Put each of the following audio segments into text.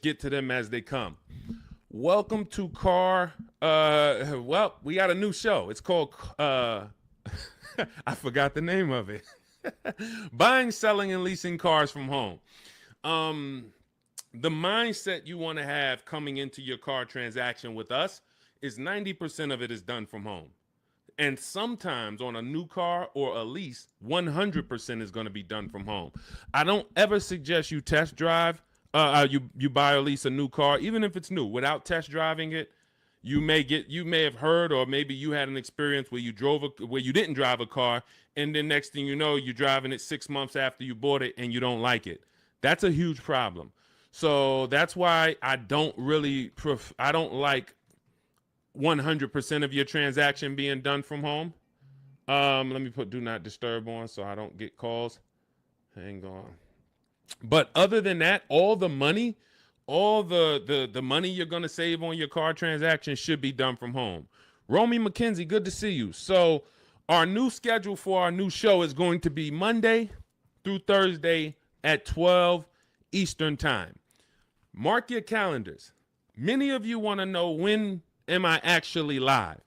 get to them as they come. Welcome to well, we got a new show. It's called I forgot the name of it. Buying, selling, and leasing cars from home. The mindset you want to have coming into your car transaction with us is 90% of it is done from home. And sometimes on a new car or a lease, 100% is going to be done from home. I don't ever suggest you test drive, you buy or lease a new car, even if it's new, without test driving it. You may have heard, or maybe you had an experience where you didn't drive a car, and then next thing you know, you're driving it 6 months after you bought it and you don't like it. That's a huge problem. So that's why I don't like 100% of your transaction being done from home. Let me put do not disturb on so I don't get calls. Hang on. But other than that, all the money you're going to save on your car transaction should be done from home. Romy McKenzie, good to see you. So our new schedule for our new show is going to be Monday through Thursday at 12 Eastern time. Mark your calendars. Many of you want to know, when am I actually live?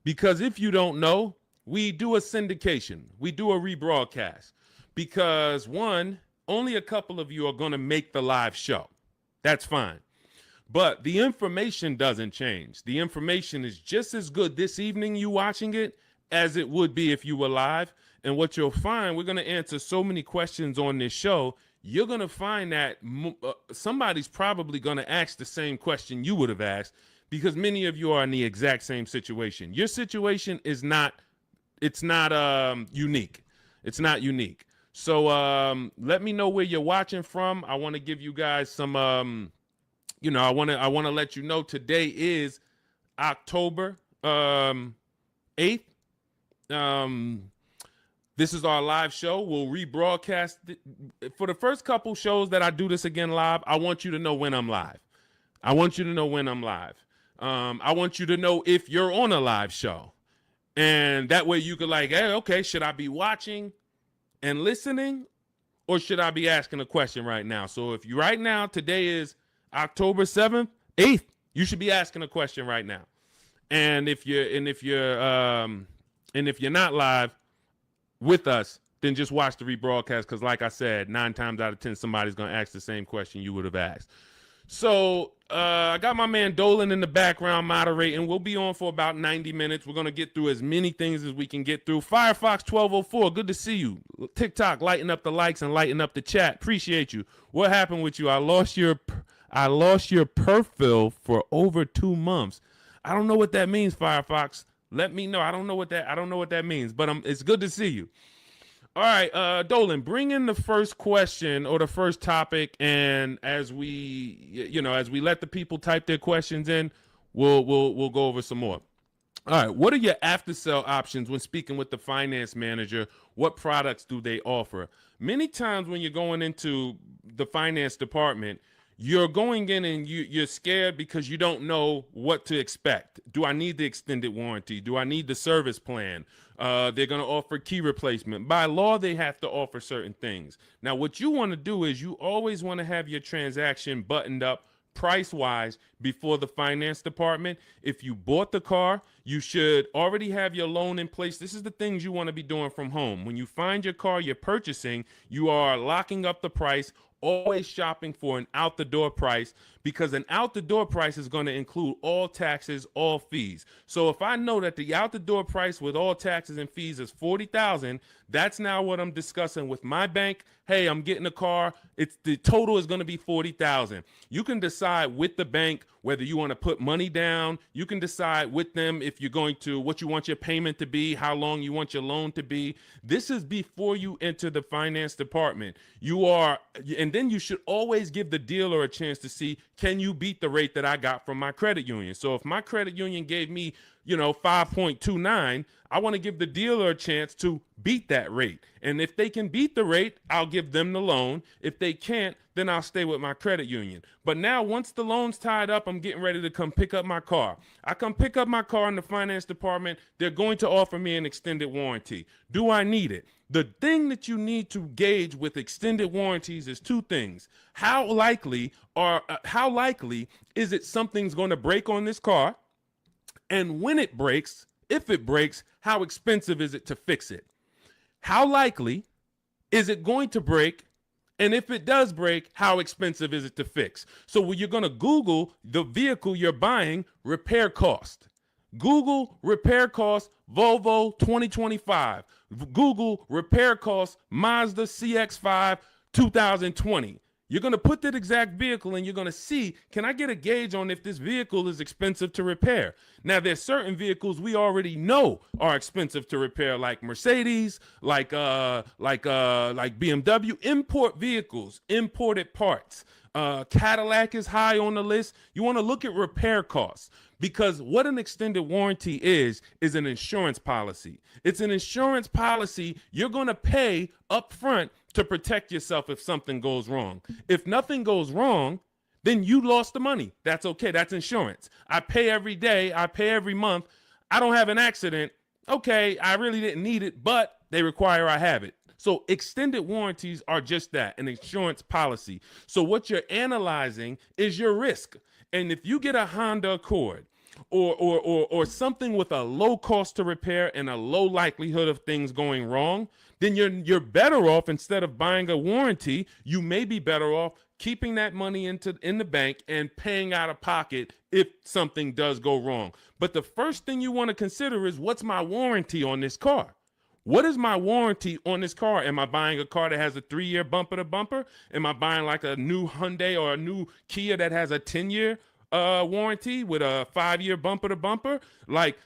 Because if you don't know, we do a syndication. We do a rebroadcast. Because one, only a couple of you are going to make the live show. That's fine. But the information doesn't change. The information is just as good this evening you watching it as it would be if you were live. And what you'll find, we're going to answer so many questions on this show, you're going to find that somebody's probably going to ask the same question you would have asked, because many of you are in the exact same situation. Your situation is not unique. It's not unique. So let me know where you're watching from. I want to give you guys some, I want to let you know today is October 8th. This is our live show. We'll rebroadcast it. For the first couple shows that I do this again live, I want you to know when I'm live. I want you to know when I'm live. I want you to know if you're on a live show. And that way you could hey, okay, should I be watching and listening, or should I be asking a question right now? So if you right now, today is October 7th, 8th, you should be asking a question right now. And if you're not live with us, then just watch the rebroadcast, because like I said, 9 times out of 10, somebody's going to ask the same question you would have asked. So I got my man Dolan in the background moderating. We'll be on for about 90 minutes. We're going to get through as many things as we can get through. Firefox 1204, good to see you. TikTok, lighten up the likes and lighten up the chat. Appreciate you. What happened with you? I lost your perfil for over 2 months. I don't know what that means, Firefox. Let me know. I don't know what that means, but it's good to see you. All right, Dolan, bring in the first question or the first topic, and as we let the people type their questions in, we'll go over some more. All right, what are your after sale options when speaking with the finance manager? What products do they offer? Many times when you're going into the finance department, you're going in and you're scared because you don't know what to expect. Do I need the extended warranty? Do I need the service plan? They're going to offer key replacement. By law, they have to offer certain things. Now, what you want to do is you always want to have your transaction buttoned up price-wise before the finance department. If you bought the car, you should already have your loan in place. This is the things you want to be doing from home. When you find your car you're purchasing, you are locking up the price, always shopping for an out-the-door price, because an out-the-door price is going to include all taxes, all fees. So if I know that the out-the-door price with all taxes and fees is $40,000, that's now what I'm discussing with my bank. Hey, I'm getting a car. The total is going to be $40,000. You can decide with the bank whether you want to put money down. You can decide with them if you're going to, what you want your payment to be, how long you want your loan to be. This is before you enter the finance department. And then you should always give the dealer a chance to see, can you beat the rate that I got from my credit union? So if my credit union gave me 5.29, I want to give the dealer a chance to beat that rate. And if they can beat the rate, I'll give them the loan. If they can't, then then I'll stay with my credit union. But now once the loan's tied up, I'm getting ready to come pick up my car. I come pick up my car in the finance department. They're going to offer me an extended warranty. Do I need it? The thing that you need to gauge with extended warranties is two things. How likely is it something's going to break on this car? And when it breaks, if it breaks, how expensive is it to fix it? How likely is it going to break? And if it does break, how expensive is it to fix? So when you're going to Google the vehicle you're buying, repair cost. Google repair cost Volvo 2025. Google repair cost Mazda CX-5 2020. You're going to put that exact vehicle and you're going to see, can I get a gauge on if this vehicle is expensive to repair? Now, there's certain vehicles we already know are expensive to repair, like Mercedes, like BMW, import vehicles, imported parts. Cadillac is high on the list. You want to look at repair costs, because what an extended warranty is an insurance policy. It's an insurance policy you're going to pay up front to protect yourself if something goes wrong. If nothing goes wrong, then you lost the money. That's okay. That's insurance. I pay every day. I pay every month. I don't have an accident. Okay, I really didn't need it, but they require I have it. So extended warranties are just that, an insurance policy. So what you're analyzing is your risk. And if you get a Honda Accord or something with a low cost to repair and a low likelihood of things going wrong, then you're better off, instead of buying a warranty, you may be better off keeping that money in the bank and paying out of pocket if something does go wrong. But the first thing you want to consider is, what's my warranty on this car? What is my warranty on this car? Am I buying a car that has a 3-year bumper to bumper? Am I buying like a new Hyundai or a new Kia that has a 10-year warranty with a 5-year bumper to bumper? Like,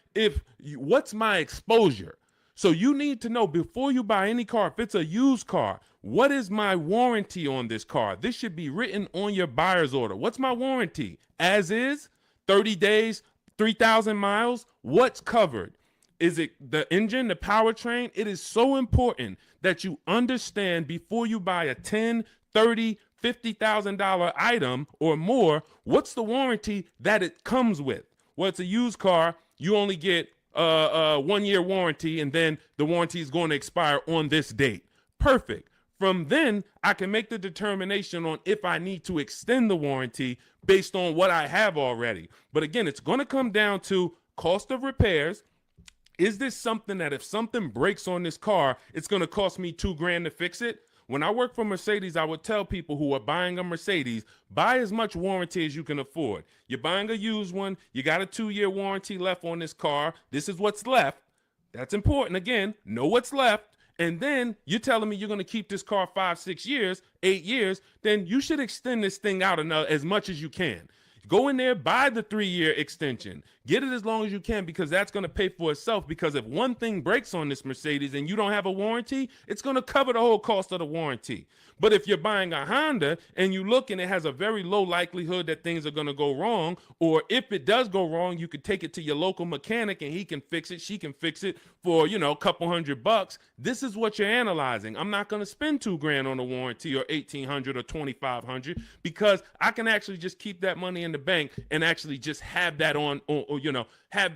what's my exposure? So you need to know before you buy any car, if it's a used car, what is my warranty on this car? This should be written on your buyer's order. What's my warranty? As is, 30 days, 3,000 miles, what's covered? Is it the engine, the powertrain? It is so important that you understand before you buy a $10, $30, $50,000 item or more, what's the warranty that it comes with? Well, it's a used car. You only get a 1-year warranty, and then the warranty is going to expire on this date. Perfect. From then, I can make the determination on if I need to extend the warranty based on what I have already. But again, it's going to come down to cost of repairs. Is this something that if something breaks on this car, it's going to cost me $2,000 to fix it? When I work for Mercedes, I would tell people who are buying a Mercedes, buy as much warranty as you can afford. You're buying a used one. You got a 2-year warranty left on this car. This is what's left. That's important. Again, know what's left. And then you're telling me you're going to keep this car 5, 6 years, 8 years. Then you should extend this thing out as much as you can. Go in there, buy the 3-year extension. Get it as long as you can, because that's going to pay for itself. Because if one thing breaks on this Mercedes and you don't have a warranty, it's going to cover the whole cost of the warranty. But if you're buying a Honda and you look and it has a very low likelihood that things are going to go wrong, or if it does go wrong, you could take it to your local mechanic and he can fix it, she can fix it for, a couple $100. This is what you're analyzing. I'm not going to spend $2,000 on a warranty or $1,800 or $2,500, because I can actually just keep that money in the bank and actually just have that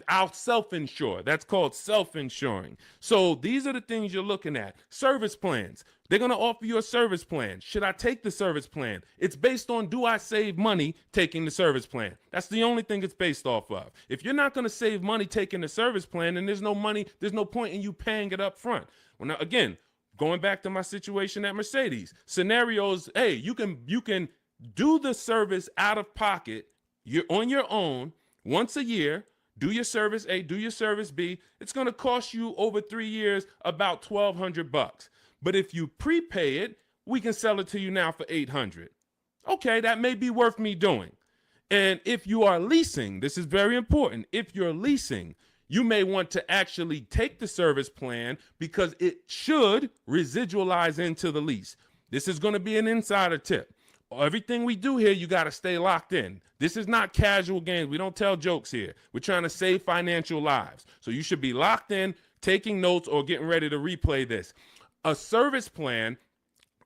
I'll self-insure. That's called self-insuring. So these are the things you're looking at. Service plans. They're going to offer you a service plan. Should I take the service plan? It's based on, do I save money taking the service plan? That's the only thing it's based off of. If you're not going to save money taking the service plan, then there's no point in you paying it up front. Well, now, again, going back to my situation at Mercedes, scenarios, hey, you can do the service out of pocket. You're on your own once a year. Do your service A, do your service B. It's going to cost you over 3 years about $1,200. But if you prepay it, we can sell it to you now for $800. Okay, that may be worth me doing. And if you are leasing, this is very important. If you're leasing, you may want to actually take the service plan, because it should residualize into the lease. This is going to be an insider tip. Everything we do here, you got to stay locked in. This is not casual games. We don't tell jokes here. We're trying to save financial lives. So you should be locked in, taking notes, or getting ready to replay this. A service plan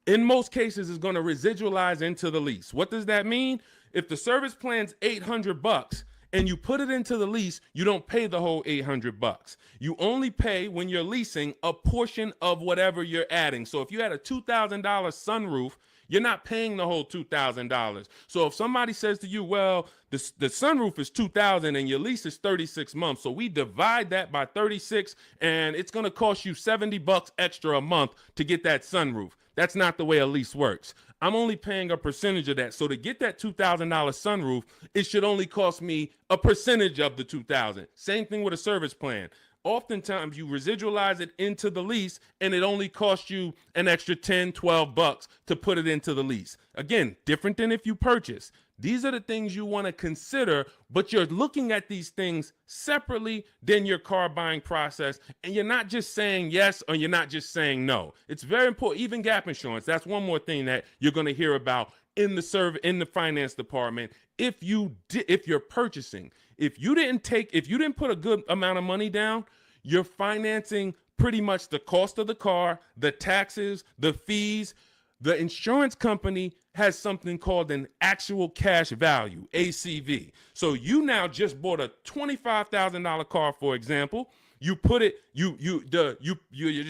in most cases is going to residualize into the lease. What does that mean? If the service plan's $800 and you put it into the lease, you don't pay the whole $800. You only pay, when you're leasing, a portion of whatever you're adding. So if you had a $2,000 sunroof, you're not paying the whole $2,000. So if somebody says to you, well, the sunroof is $2,000 and your lease is 36 months, so we divide that by 36 and it's going to cost you $70 extra a month to get that sunroof. That's not the way a lease works. I'm only paying a percentage of that. So to get that $2,000 sunroof, it should only cost me a percentage of the $2,000. Same thing with a service plan. Oftentimes you residualize it into the lease and it only costs you an extra 10, 12 bucks to put it into the lease. Again, different than if you purchase. These are the things you want to consider, but you're looking at these things separately than your car buying process. And you're not just saying yes or you're not just saying no. It's very important. Even gap insurance. That's one more thing that you're going to hear about in the finance department. If you're purchasing, if you didn't put a good amount of money down, you're financing pretty much the cost of the car, the taxes, the fees. The insurance company has something called an actual cash value, ACV. So you now just bought a $25,000 car, for example. You put it, your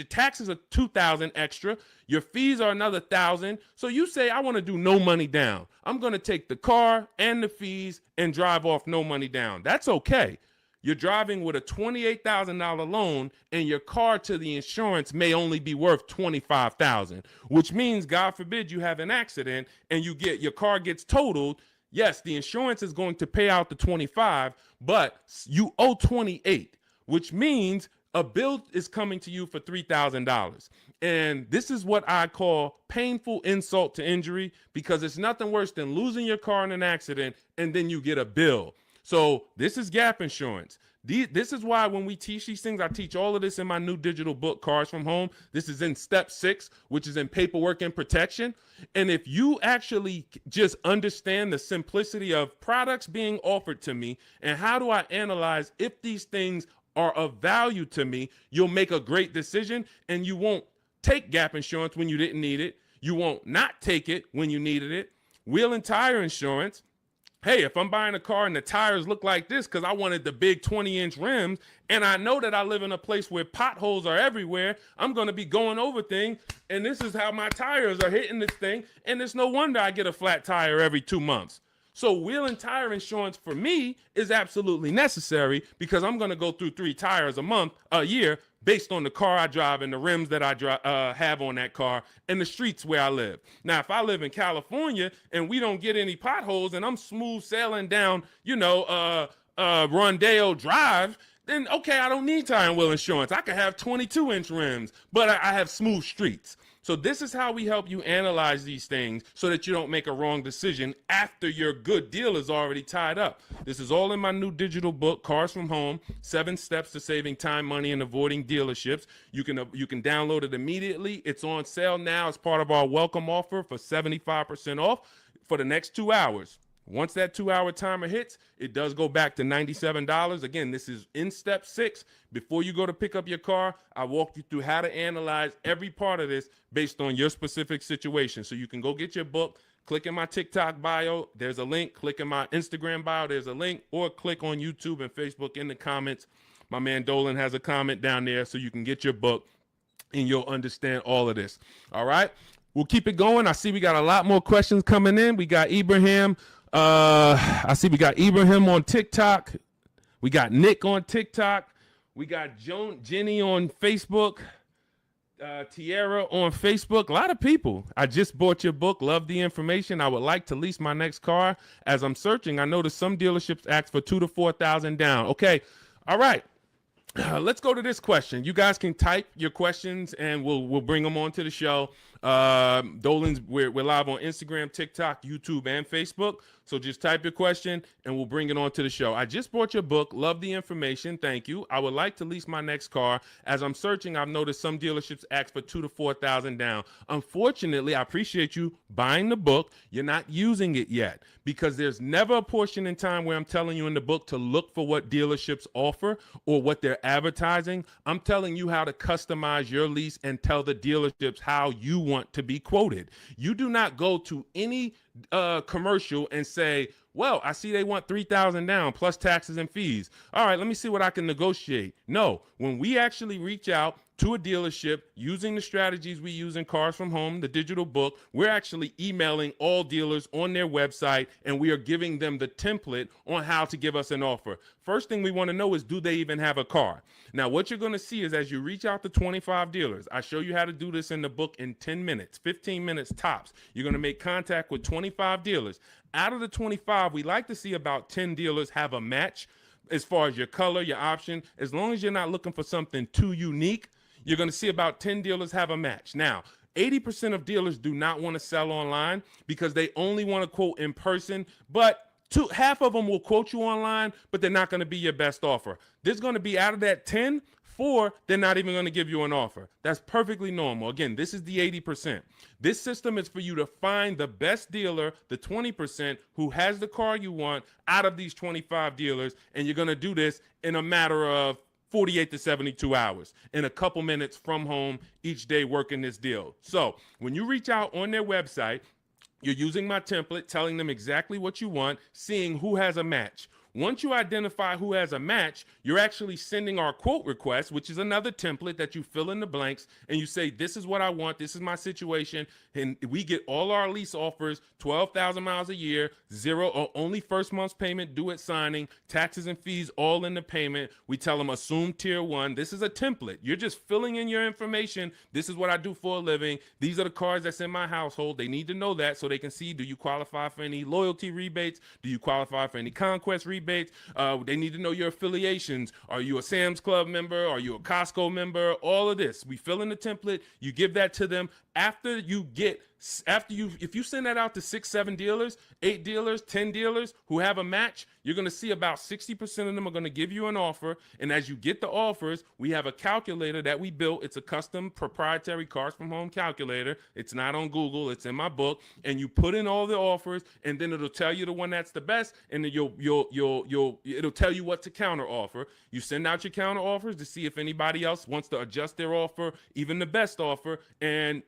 taxes are $2,000 extra. Your fees are another $1,000. So you say, I want to do no money down. I'm going to take the car and the fees and drive off no money down. That's okay. You're driving with a $28,000 loan and your car to the insurance may only be worth $25,000, which means, God forbid, you have an accident and your car gets totaled. Yes, the insurance is going to pay out the 25, but you owe 28, which means a bill is coming to you for $3,000. And this is what I call painful insult to injury, because it's nothing worse than losing your car in an accident and then you get a bill. So this is gap insurance. This is why when we teach these things, I teach all of this in my new digital book, Cars from Home. This is in step 6, which is in paperwork and protection. And if you actually just understand the simplicity of products being offered to me and how do I analyze if these things are of value to me, you'll make a great decision and you won't take gap insurance when you didn't need it. You won't not take it when you needed it. Wheel and tire insurance. Hey, if I'm buying a car and the tires look like this because I wanted the big 20-inch rims and I know that I live in a place where potholes are everywhere, I'm going to be going over things and this is how my tires are hitting this thing, and it's no wonder I get a flat tire every 2 months. So wheel and tire insurance for me is absolutely necessary because I'm going to go through 3 tires a year based on the car I drive and the rims that I have on that car and the streets where I live. Now, if I live in California and we don't get any potholes and I'm smooth sailing down, Rondeo Drive, then okay, I don't need tire and wheel insurance. I could have 22-inch rims, but I have smooth streets. So this is how we help you analyze these things so that you don't make a wrong decision after your good deal is already tied up. This is all in my new digital book, Cars from Home, 7 Steps to Saving Time, Money, and Avoiding Dealerships. You can download it immediately. It's on sale now as part of our welcome offer for 75% off for the next 2 hours. Once that 2-hour timer hits, it does go back to $97. Again, this is in step 6. Before you go to pick up your car, I walk you through how to analyze every part of this based on your specific situation. So you can go get your book, click in my TikTok bio, there's a link, click in my Instagram bio, there's a link, or click on YouTube and Facebook in the comments. My man Dolan has a comment down there so you can get your book and you'll understand all of this. All right, we'll keep it going. I see we got a lot more questions coming in. We got Ibrahim. I see we got Ibrahim on TikTok. We got Nick on TikTok. We got Jenny on Facebook. Tierra on Facebook. A lot of people. I just bought your book. Love the information. I would like to lease my next car. As I'm searching, I noticed some dealerships ask for $2,000 to $4,000 down. Okay. All right. Let's go to this question. You guys can type your questions and we'll bring them onto the show. Dolan's, we're live on Instagram, TikTok, YouTube, and Facebook. So just type your question and we'll bring it onto the show. I just bought your book. Love the information. Thank you. I would like to lease my next car. As I'm searching, I've noticed some dealerships ask for $2,000 to $4,000 down. Unfortunately, I appreciate you buying the book. You're not using it yet because there's never a portion in time where I'm telling you in the book to look for what dealerships offer or what they're advertising. I'm telling you how to customize your lease and tell the dealerships how you want want to be quoted. You do not go to any commercial and say, well, I see they want $3,000 down plus taxes and fees. All right, let me see what I can negotiate. No, when we actually reach out to a dealership using the strategies we use in Cars from Home, the digital book, we're actually emailing all dealers on their website, and we are giving them the template on how to give us an offer. First thing we want to know is, do they even have a car? Now, what you're going to see is as you reach out to 25 dealers, I show you how to do this in the book in 10 minutes, 15 minutes tops. You're going to make contact with 25 dealers. Out of the 25, we like to see about 10 dealers have a match as far as your color, your option. As long as you're not looking for something too unique, you're going to see about 10 dealers have a match. Now, 80% of dealers do not want to sell online because they only want to quote in person, but half of them will quote you online, but they're not going to be your best offer. There's going to be, out of that 10, 4, they're not even going to give you an offer. That's perfectly normal. Again, this is the 80%. This system is for you to find the best dealer, the 20% who has the car you want out of these 25 dealers, and you're going to do this in a matter of 48 to 72 hours, in a couple minutes from home each day working this deal. So when you reach out on their website, you're using my template, telling them exactly what you want, seeing who has a match. Once you identify who has a match, you're actually sending our quote request, which is another template that you fill in the blanks, and you say, this is what I want, this is my situation, and we get all our lease offers, 12,000 miles a year, zero or only first month's payment due at signing, taxes and fees all in the payment. We tell them assume tier 1. This is a template. You're just filling in your information. This is what I do for a living. These are the cars that's in my household. They need to know that so they can see, do you qualify for any loyalty rebates? Do you qualify for any conquest rebates? They need to know your affiliations. Are you a Sam's Club member? Are you a Costco member? All of this. We fill in the template. You give that to them. If you send that out to 6, 7 dealers, 8 dealers, 10 dealers who have a match, you're going to see about 60% of them are going to give you an offer. And as you get the offers, we have a calculator that we built. It's a custom proprietary Cars from Home calculator. It's not on Google. It's in my book. And you put in all the offers, and then it'll tell you the one that's the best. And then it'll tell you what to counter offer. You send out your counter offers to see if anybody else wants to adjust their offer, even the best offer. And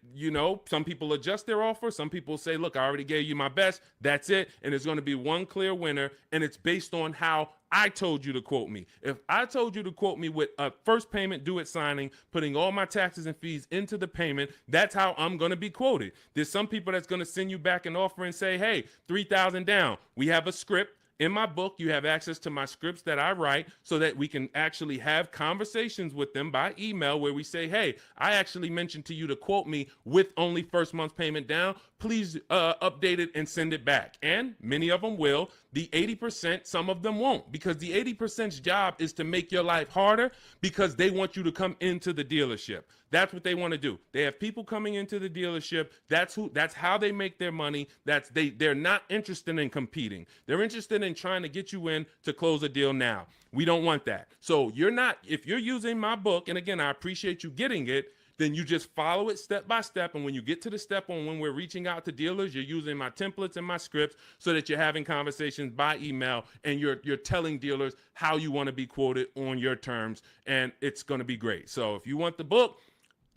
some people adjust their offer. Some people say, look, I already gave you my best. That's it. And there's going to be one clear winner. And it's based on how I told you to quote me. If I told you to quote me with a first payment due at signing, putting all my taxes and fees into the payment, that's how I'm going to be quoted. There's some people that's going to send you back an offer and say, hey, 3,000 down. We have a script. In my book, you have access to my scripts that I write so that we can actually have conversations with them by email where we say, hey, I actually mentioned to you to quote me with only first month's payment down. Please update it and send it back. And many of them will. The 80%, some of them won't, because the 80%'s job is to make your life harder because they want you to come into the dealership. That's what they want to do. They have people coming into the dealership. That's how they make their money. They're not interested in competing. They're interested in trying to get you in to close a deal now. We don't want that. So if you're using my book, and again, I appreciate you getting it, then you just follow it step by step. And when you get to the step on when we're reaching out to dealers, you're using my templates and my scripts so that you're having conversations by email and you're telling dealers how you want to be quoted on your terms. And it's going to be great. So if you want the book,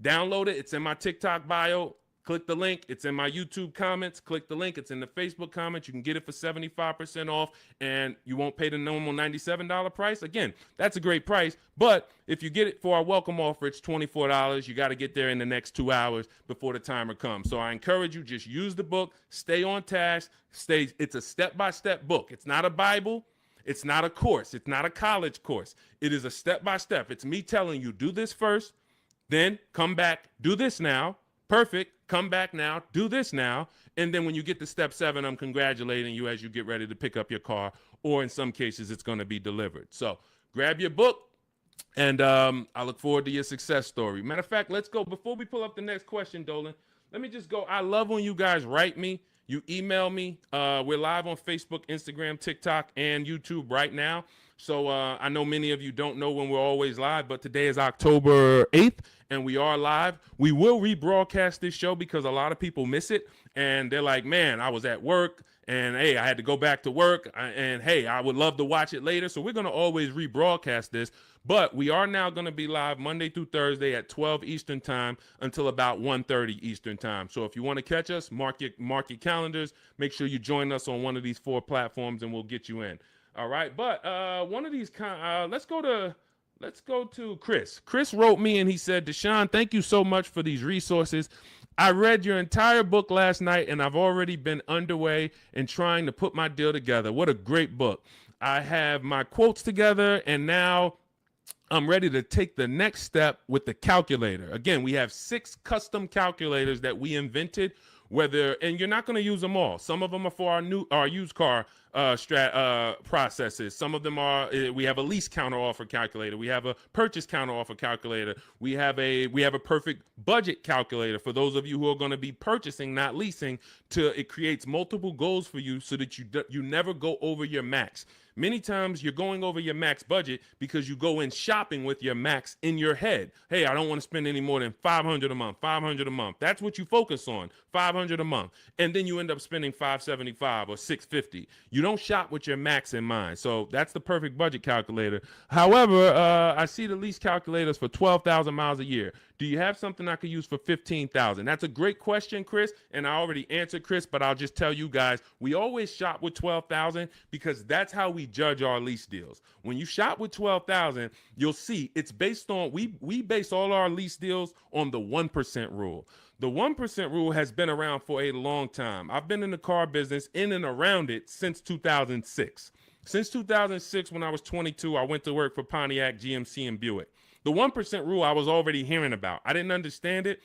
download it. It's in my TikTok bio. Click the link. It's in my YouTube comments. Click the link. It's in the Facebook comments. You can get it for 75% off, and you won't pay the normal $97 price. Again, that's a great price, but if you get it for our welcome offer, it's $24. You got to get there in the next 2 hours before the timer comes. So I encourage you, just use the book. Stay on task. It's a step-by-step book. It's not a Bible. It's not a course. It's not a college course. It is a step-by-step. It's me telling you, do this first, then come back, do this now. Perfect. Come back now, do this now. And then when you get to step 7, I'm congratulating you as you get ready to pick up your car, or in some cases, it's going to be delivered. So grab your book, and I look forward to your success story. Matter of fact, let's go. Before we pull up the next question, Dolan, let me just go. I love when you guys write me. You email me. We're live on Facebook, Instagram, TikTok, and YouTube right now. So I know many of you don't know when we're always live, but today is October 8th, and we are live. We will rebroadcast this show because a lot of people miss it, and they're like, man, I was at work, and hey, I had to go back to work, and hey, I would love to watch it later. So we're going to always rebroadcast this. But we are now going to be live Monday through Thursday at 12 Eastern time until about 1:30 Eastern time. So if you want to catch us, mark your calendars. Make sure you join us on one of these 4 platforms, and we'll get you in. All right. But one of these let's go to Chris. Chris wrote me and he said, Deshone, thank you so much for these resources. I read your entire book last night and I've already been underway in trying to put my deal together. What a great book. I have my quotes together and now I'm ready to take the next step with the calculator. Again, we have 6 custom calculators that we invented, and you're not going to use them all. Some of them are for our used car processes. Some of them are, we have a lease counter offer calculator. We have a purchase counter offer calculator. We have a perfect budget calculator for those of you who are going to be purchasing, not leasing. It creates multiple goals for you so that you never go over your max. Many times you're going over your max budget because you go in shopping with your max in your head. Hey, I don't want to spend any more than $500 a month, $500 a month. That's what you focus on, $500 a month. And then you end up spending $575 or $650. You don't shop with your max in mind. So that's the perfect budget calculator. However, I see the lease calculators for 12,000 miles a year. Do you have something I could use for 15,000? That's a great question, Chris, and I already answered Chris, but I'll just tell you guys, we always shop with 12,000 because that's how we judge our lease deals. When you shop with 12,000, you'll see it's based on, we base all our lease deals on the 1% rule. The 1% rule has been around for a long time. I've been in the car business in and around it since 2006. Since 2006, when I was 22, I went to work for Pontiac, GMC, and Buick. The 1% rule I was already hearing about. I didn't understand it,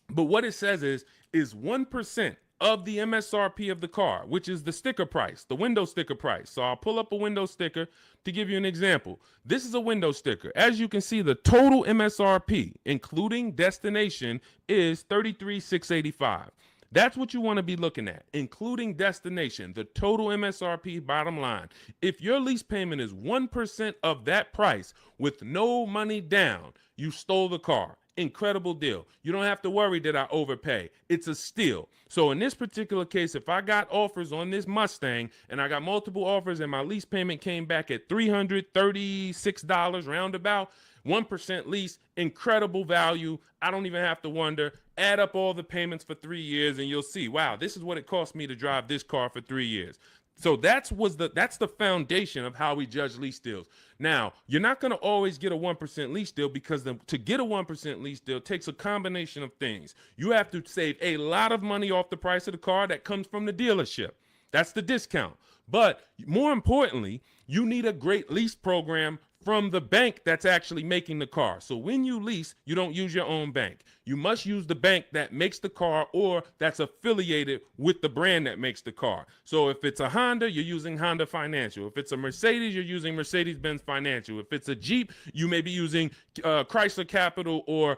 but what it says is 1% of the MSRP of the car, which is the sticker price, the window sticker price. So I'll pull up a window sticker to give you an example. This is a window sticker. As you can see, the total MSRP, including destination, is $33,685. That's what you want to be looking at, including destination, the total MSRP bottom line. If your lease payment is 1% of that price with no money down, you stole the car. Incredible deal. You don't have to worry that I overpay. It's a steal. So in this particular case, if I got offers on this Mustang and I got multiple offers and my lease payment came back at $336 roundabout, 1% lease, incredible value. I don't even have to wonder. Add up all the payments for 3 years and you'll see, wow, this is what it cost me to drive this car for 3 years. So that's the foundation of how we judge lease deals. Now, you're not going to always get a 1% lease deal because to get a 1% lease deal takes a combination of things. You have to save a lot of money off the price of the car that comes from the dealership. That's the discount. But more importantly, you need a great lease program from the bank that's actually making the car. So when you lease, you don't use your own bank. You must use the bank that makes the car or that's affiliated with the brand that makes the car. So if it's a Honda, you're using Honda Financial. If it's a Mercedes, you're using Mercedes-Benz Financial. If it's a Jeep, you may be using Chrysler Capital or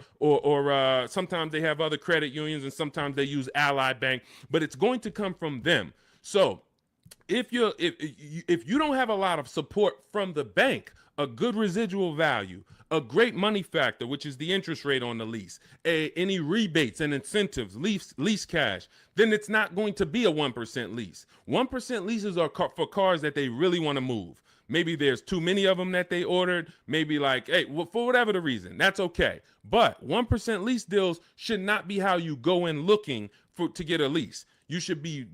sometimes they have other credit unions and sometimes they use Ally Bank, but it's going to come from them. So if you don't have a lot of support from the bank, a good residual value, a great money factor, which is the interest rate on the lease, any rebates and incentives, lease cash, then it's not going to be a 1% lease. 1% leases are for cars that they really want to move. Maybe there's too many of them that they ordered. Maybe like, hey, well, for whatever the reason, that's okay. But 1% lease deals should not be how you go in looking to get a lease. You should be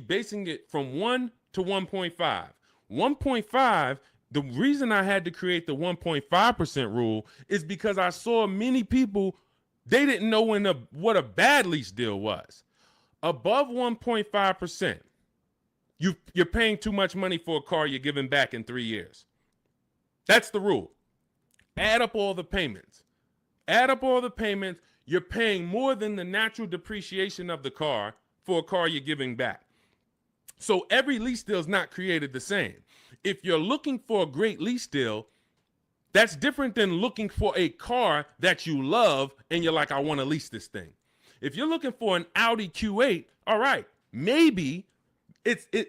basing it from 1 to 1.5. 1.5. The reason I had to create the 1.5% rule is because I saw many people, they didn't know what a bad lease deal was. Above 1.5%, you're paying too much money for a car you're giving back in 3 years. That's the rule. Add up all the payments. You're paying more than the natural depreciation of the car for a car you're giving back. So every lease deal is not created the same. If you're looking for a great lease deal, that's different than looking for a car that you love and you're like, I want to lease this thing. If you're looking for an Audi Q8, all right, maybe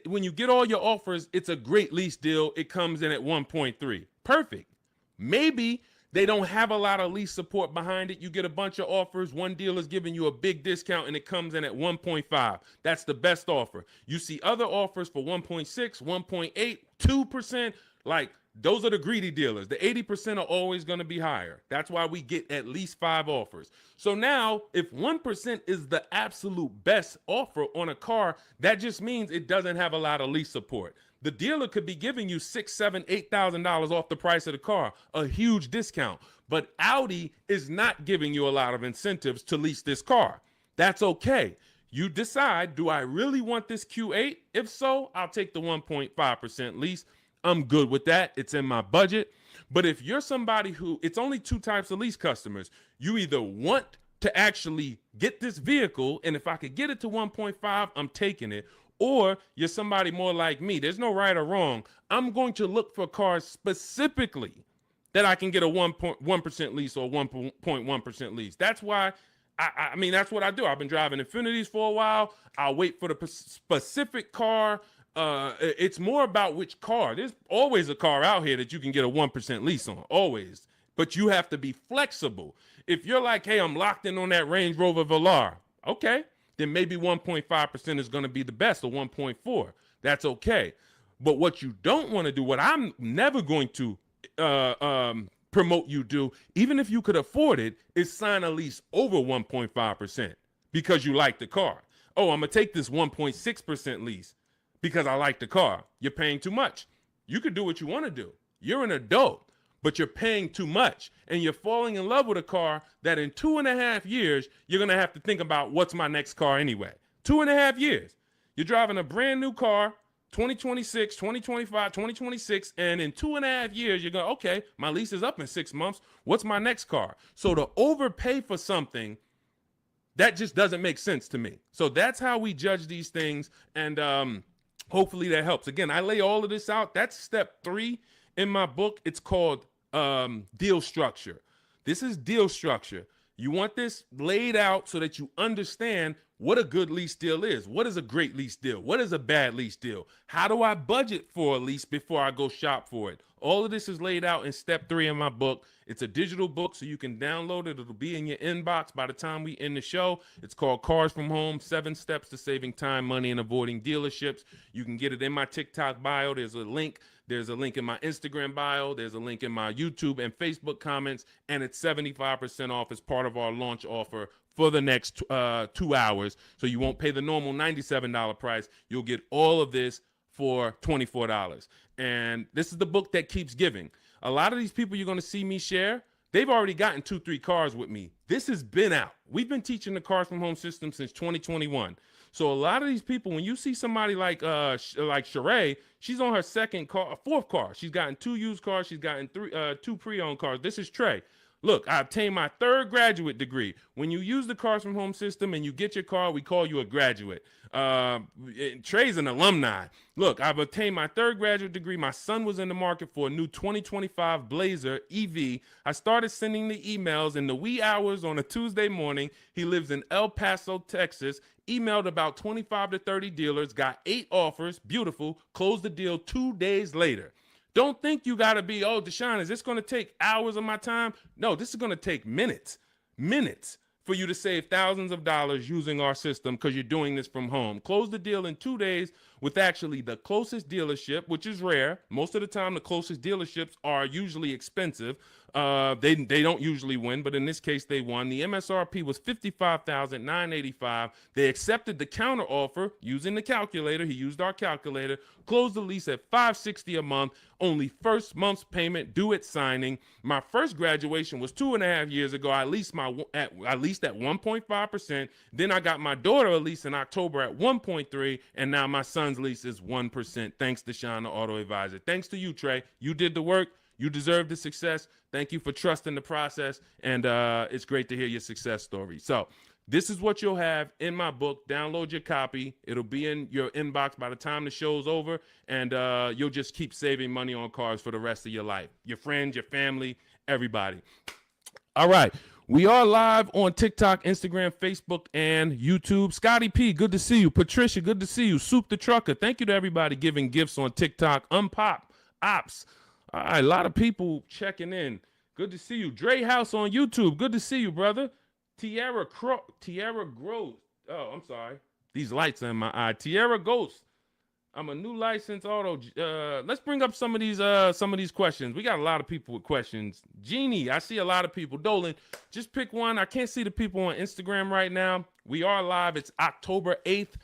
when you get all your offers, it's a great lease deal. It comes in at 1.3. Perfect. Maybe they don't have a lot of lease support behind it. You get a bunch of offers. One deal is giving you a big discount and it comes in at 1.5. That's the best offer. You see other offers for 1.6, 1.8, 2%. Like Those are the greedy dealers. The 80% are always going to be higher. That's why we get at least 5 offers. So now, if 1% is the absolute best offer on a car, that just means it doesn't have a lot of lease support. The dealer could be giving you $6,000, $7,000, $8,000 off the price of the car, a huge discount. But Audi is not giving you a lot of incentives to lease this car. That's okay. You decide, do I really want this Q8? If so, I'll take the 1.5% lease. I'm good with that. It's in my budget. But if you're somebody who, it's only 2 types of lease customers. You either want to actually get this vehicle, and if I could get it to 1.5, I'm taking it. Or you're somebody more like me. There's no right or wrong. I'm going to look for cars specifically that I can get a 1% lease or 1.1% lease. That's why, I mean, that's what I do. I've been driving Infinities for a while. I'll wait for the specific car. It's more about which car. There's always a car out here that you can get a 1% lease on, always. But you have to be flexible. If you're like, hey, I'm locked in on that Range Rover Velar, okay, then maybe 1.5% is going to be the best, or 1.4. That's okay. But what you don't want to do, what I'm never going to promote you do, even if you could afford it, is sign a lease over 1.5% because you like the car. Oh, I'm going to take this 1.6% lease because I like the car. You're paying too much. You could do what you want to do. You're an adult, but you're paying too much. And you're falling in love with a car that in 2.5 years, you're going to have to think about, what's my next car anyway? 2.5 years. You're driving a brand new car, 2026, 2025, 2026, and in 2.5 years, you're going, okay, my lease is up in 6 months. What's my next car? So to overpay for something, that just doesn't make sense to me. So that's how we judge these things, and hopefully that helps. Again, I lay all of this out. That's step 3 in my book. It's called deal structure. This is deal structure. You want this laid out so that you understand what a good lease deal is. What is a great lease deal? What is a bad lease deal? How do I budget for a lease before I go shop for it? All of this is laid out in step 3 in my book. It's a digital book, so you can download it. It'll be in your inbox by the time we end the show. It's called Cars from Home, 7 Steps to Saving Time, Money, and Avoiding Dealerships. You can get it in my TikTok bio. There's a link. There's a link in my Instagram bio. There's a link in my YouTube and Facebook comments, and it's 75% off as part of our launch offer for the next 2 hours. So you won't pay the normal $97 price. You'll get all of this for $24. And this is the book that keeps giving. A lot of these people you're going to see me share, they've already gotten 2-3 cars with me. This has been out. We've been teaching the Cars from Home system since 2021. So a lot of these people, when you see somebody like Sheree, she's on her 4th car. She's gotten 2 used cars. She's gotten 2 pre-owned cars. This is Trey. Look, I obtained my 3rd graduate degree. When you use the Cars from Home system and you get your car, we call you a graduate. Trey's an alumni. Look, I've obtained my 3rd graduate degree. My son was in the market for a new 2025 Blazer EV. I started sending the emails in the wee hours on a Tuesday morning. He lives in El Paso, Texas. Emailed about 25 to 30 dealers, got 8 offers. Beautiful. Closed the deal 2 days later. Don't think you got to be, oh, Deshone, is this going to take hours of my time? No, this is going to take minutes for you to save thousands of dollars using our system because you're doing this from home. Close the deal in 2 days with actually the closest dealership, which is rare. Most of the time, the closest dealerships are usually expensive. They don't usually win, but in this case, they won. The MSRP was $55,985. They accepted the counter offer using the calculator. He used our calculator. Closed the lease at $560 a month. Only first month's payment due at signing. My first graduation was 2.5 years ago. I leased at 1.5%. Then I got my daughter a lease in October at 1.3%, and now my son's lease is 1%. Thanks, Deshone the Auto Advisor. Thanks to you, Trey. You did the work. You deserve the success. Thank you for trusting the process, and it's great to hear your success story. So this is what you'll have in my book. Download your copy. It'll be in your inbox by the time the show's over, and you'll just keep saving money on cars for the rest of your life. Your friends, your family, everybody. All right. We are live on TikTok, Instagram, Facebook, and YouTube. Scotty P, good to see you. Patricia, good to see you. Soup the Trucker, thank you to everybody giving gifts on TikTok. Unpop, Ops. All right, a lot of people checking in. Good to see you. Dre House on YouTube. Good to see you, brother. Tierra Gross. Oh, I'm sorry. These lights are in my eye. Tierra Ghost. I'm a new licensed auto. Let's bring up some of these questions. We got a lot of people with questions. Jeannie, I see a lot of people. Dolan, just pick one. I can't see the people on Instagram right now. We are live. It's October 8th.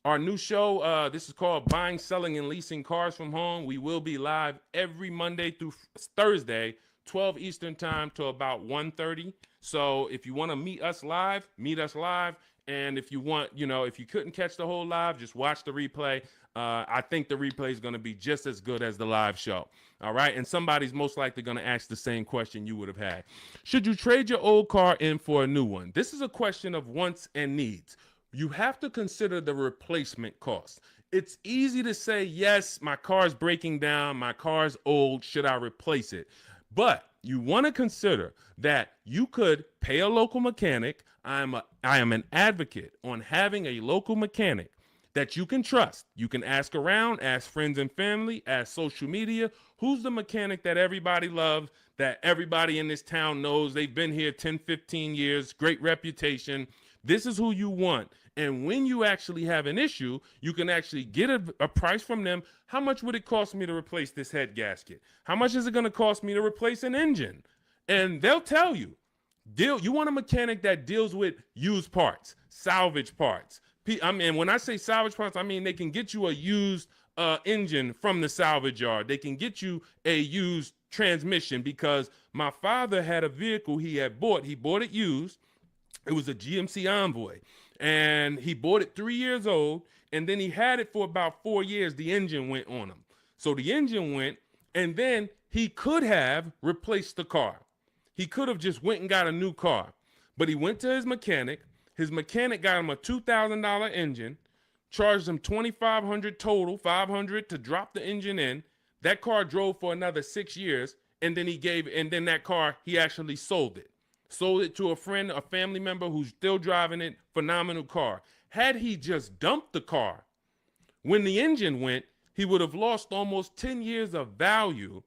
Our new show, this is called Buying, Selling, and Leasing Cars from Home. We will be live every Monday through Thursday, 12 Eastern time to about 1:30. So if you want to meet us live, meet us live. And if you want, if you couldn't catch the whole live, just watch the replay. I think the replay is going to be just as good as the live show. All right. And somebody's most likely going to ask the same question you would have had. Should you trade your old car in for a new one? This is a question of wants and needs. You have to consider the replacement cost. It's easy to say, yes, my car's breaking down. My car's old. Should I replace it? But you want to consider that you could pay a local mechanic. I am an advocate on having a local mechanic that you can trust. You can ask around, ask friends and family, ask social media. Who's the mechanic that everybody loves, that everybody in this town knows? They've been here 10, 15 years, great reputation. This is who you want. And when you actually have an issue, you can actually get a price from them. How much would it cost me to replace this head gasket? How much is it going to cost me to replace an engine? And they'll tell you. You want a mechanic that deals with used parts, salvage parts. I mean, when I say salvage parts, I mean they can get you a used engine from the salvage yard. They can get you a used transmission, because my father had a vehicle he had bought. He bought it used. It was a GMC Envoy, and he bought it 3 years old, and then he had it for about 4 years. The engine went on him. So the engine went, and then he could have replaced the car. He could have just went and got a new car, but he went to his mechanic. His mechanic got him a $2,000 engine, charged him $2,500 total, $500 to drop the engine in. That car drove for another 6 years, and then that car, he actually sold it. Sold it to a friend, a family member who's still driving it. Phenomenal car. Had he just dumped the car when the engine went, he would have lost almost 10 years of value,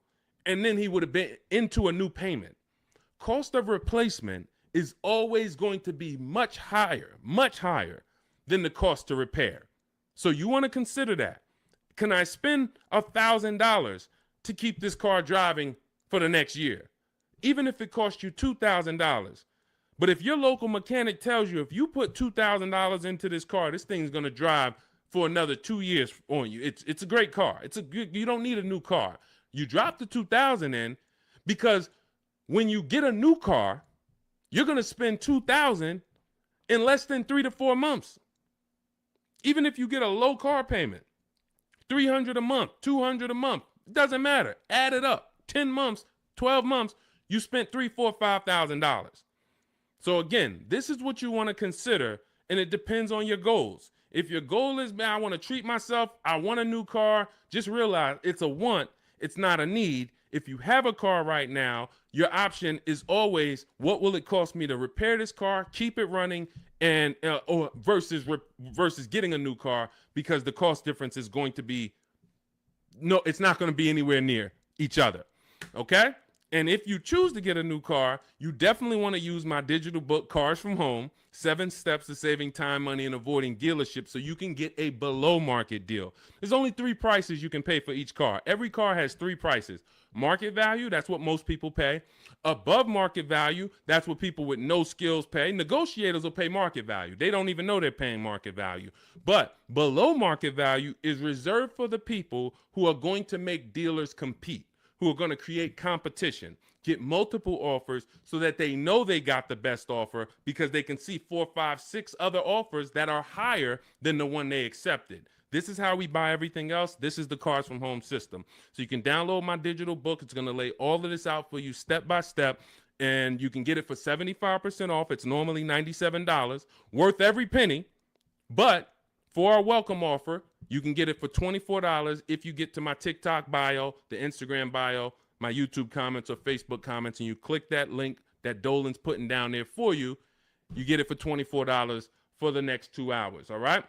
and then he would have been into a new payment. Cost of replacement is always going to be much higher than the cost to repair. So you want to consider that. Can I spend $1,000 to keep this car driving for the next year? Even if it costs you $2,000. But if your local mechanic tells you, if you put $2,000 into this car, this thing's going to drive for another 2 years on you. It's a great car. You don't need a new car. You drop the $2,000 in, because when you get a new car, you're going to spend $2,000 in less than 3 to 4 months. Even if you get a low car payment, $300 a month, $200 a month, it doesn't matter. Add it up. 10 months, 12 months, you spent $3,000, $4,000, $5,000. So again, this is what you want to consider, and it depends on your goals. If your goal is, man, I want to treat myself, I want a new car, just realize it's a want, it's not a need. If you have a car right now, your option is always, what will it cost me to repair this car, keep it running, and or versus getting a new car, because the cost difference is going to be, it's not going to be anywhere near each other. Okay? And if you choose to get a new car, you definitely want to use my digital book, Cars from Home, 7 Steps to Saving Time, Money, and Avoiding Dealerships, so you can get a below market deal. There's only 3 prices you can pay for each car. Every car has 3 prices. Market value, that's what most people pay. Above market value, that's what people with no skills pay. Negotiators will pay market value. They don't even know they're paying market value. But below market value is reserved for the people who are going to make dealers compete, who are going to create competition, get multiple offers so that they know they got the best offer, because they can see 4, 5, 6 other offers that are higher than the one they accepted. This is how we buy everything else. This is the Cars from Home system. So you can download my digital book. It's going to lay all of this out for you step by step, and you can get it for 75% off. It's normally $97, worth every penny. But for our welcome offer, you can get it for $24 if you get to my TikTok bio, the Instagram bio, my YouTube comments or Facebook comments, and you click that link that Dolan's putting down there for you. You get it for $24 for the next 2 hours, all right?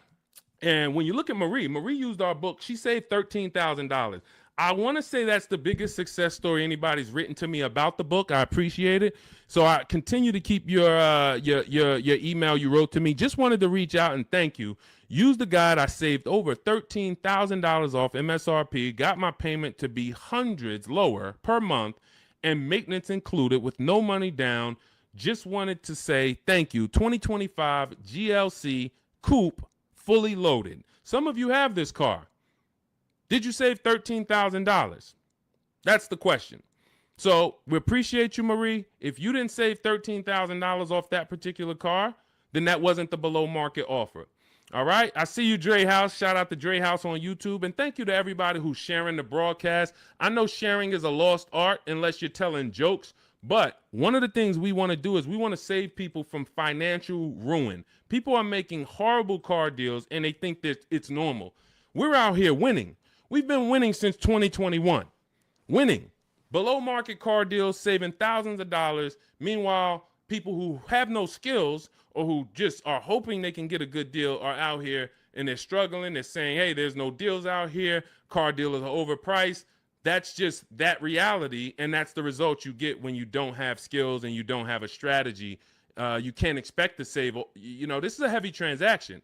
And when you look at Marie used our book. She saved $13,000. I want to say that's the biggest success story anybody's written to me about the book. I appreciate it. So I continue to keep your email you wrote to me. Just wanted to reach out and thank you. Use the guide. I saved over $13,000 off MSRP. Got my payment to be hundreds lower per month, and maintenance included with no money down. Just wanted to say thank you. 2025 GLC Coupe, fully loaded. Some of you have this car. Did you save $13,000? That's the question. So we appreciate you, Marie. If you didn't save $13,000 off that particular car, then that wasn't the below market offer. All right. I see you, Dre House. Shout out to Dre House on YouTube. And thank you to everybody who's sharing the broadcast. I know sharing is a lost art unless you're telling jokes. But one of the things we want to do is we want to save people from financial ruin. People are making horrible car deals and they think that it's normal. We're out here winning. We've been winning since 2021. Winning. Below market car deals, saving thousands of dollars. Meanwhile, people who have no skills or who just are hoping they can get a good deal are out here and they're struggling. They're saying, hey, there's no deals out here. Car dealers are overpriced. That's just that reality. And that's the result you get when you don't have skills and you don't have a strategy. You can't expect to save. You know, this is a heavy transaction.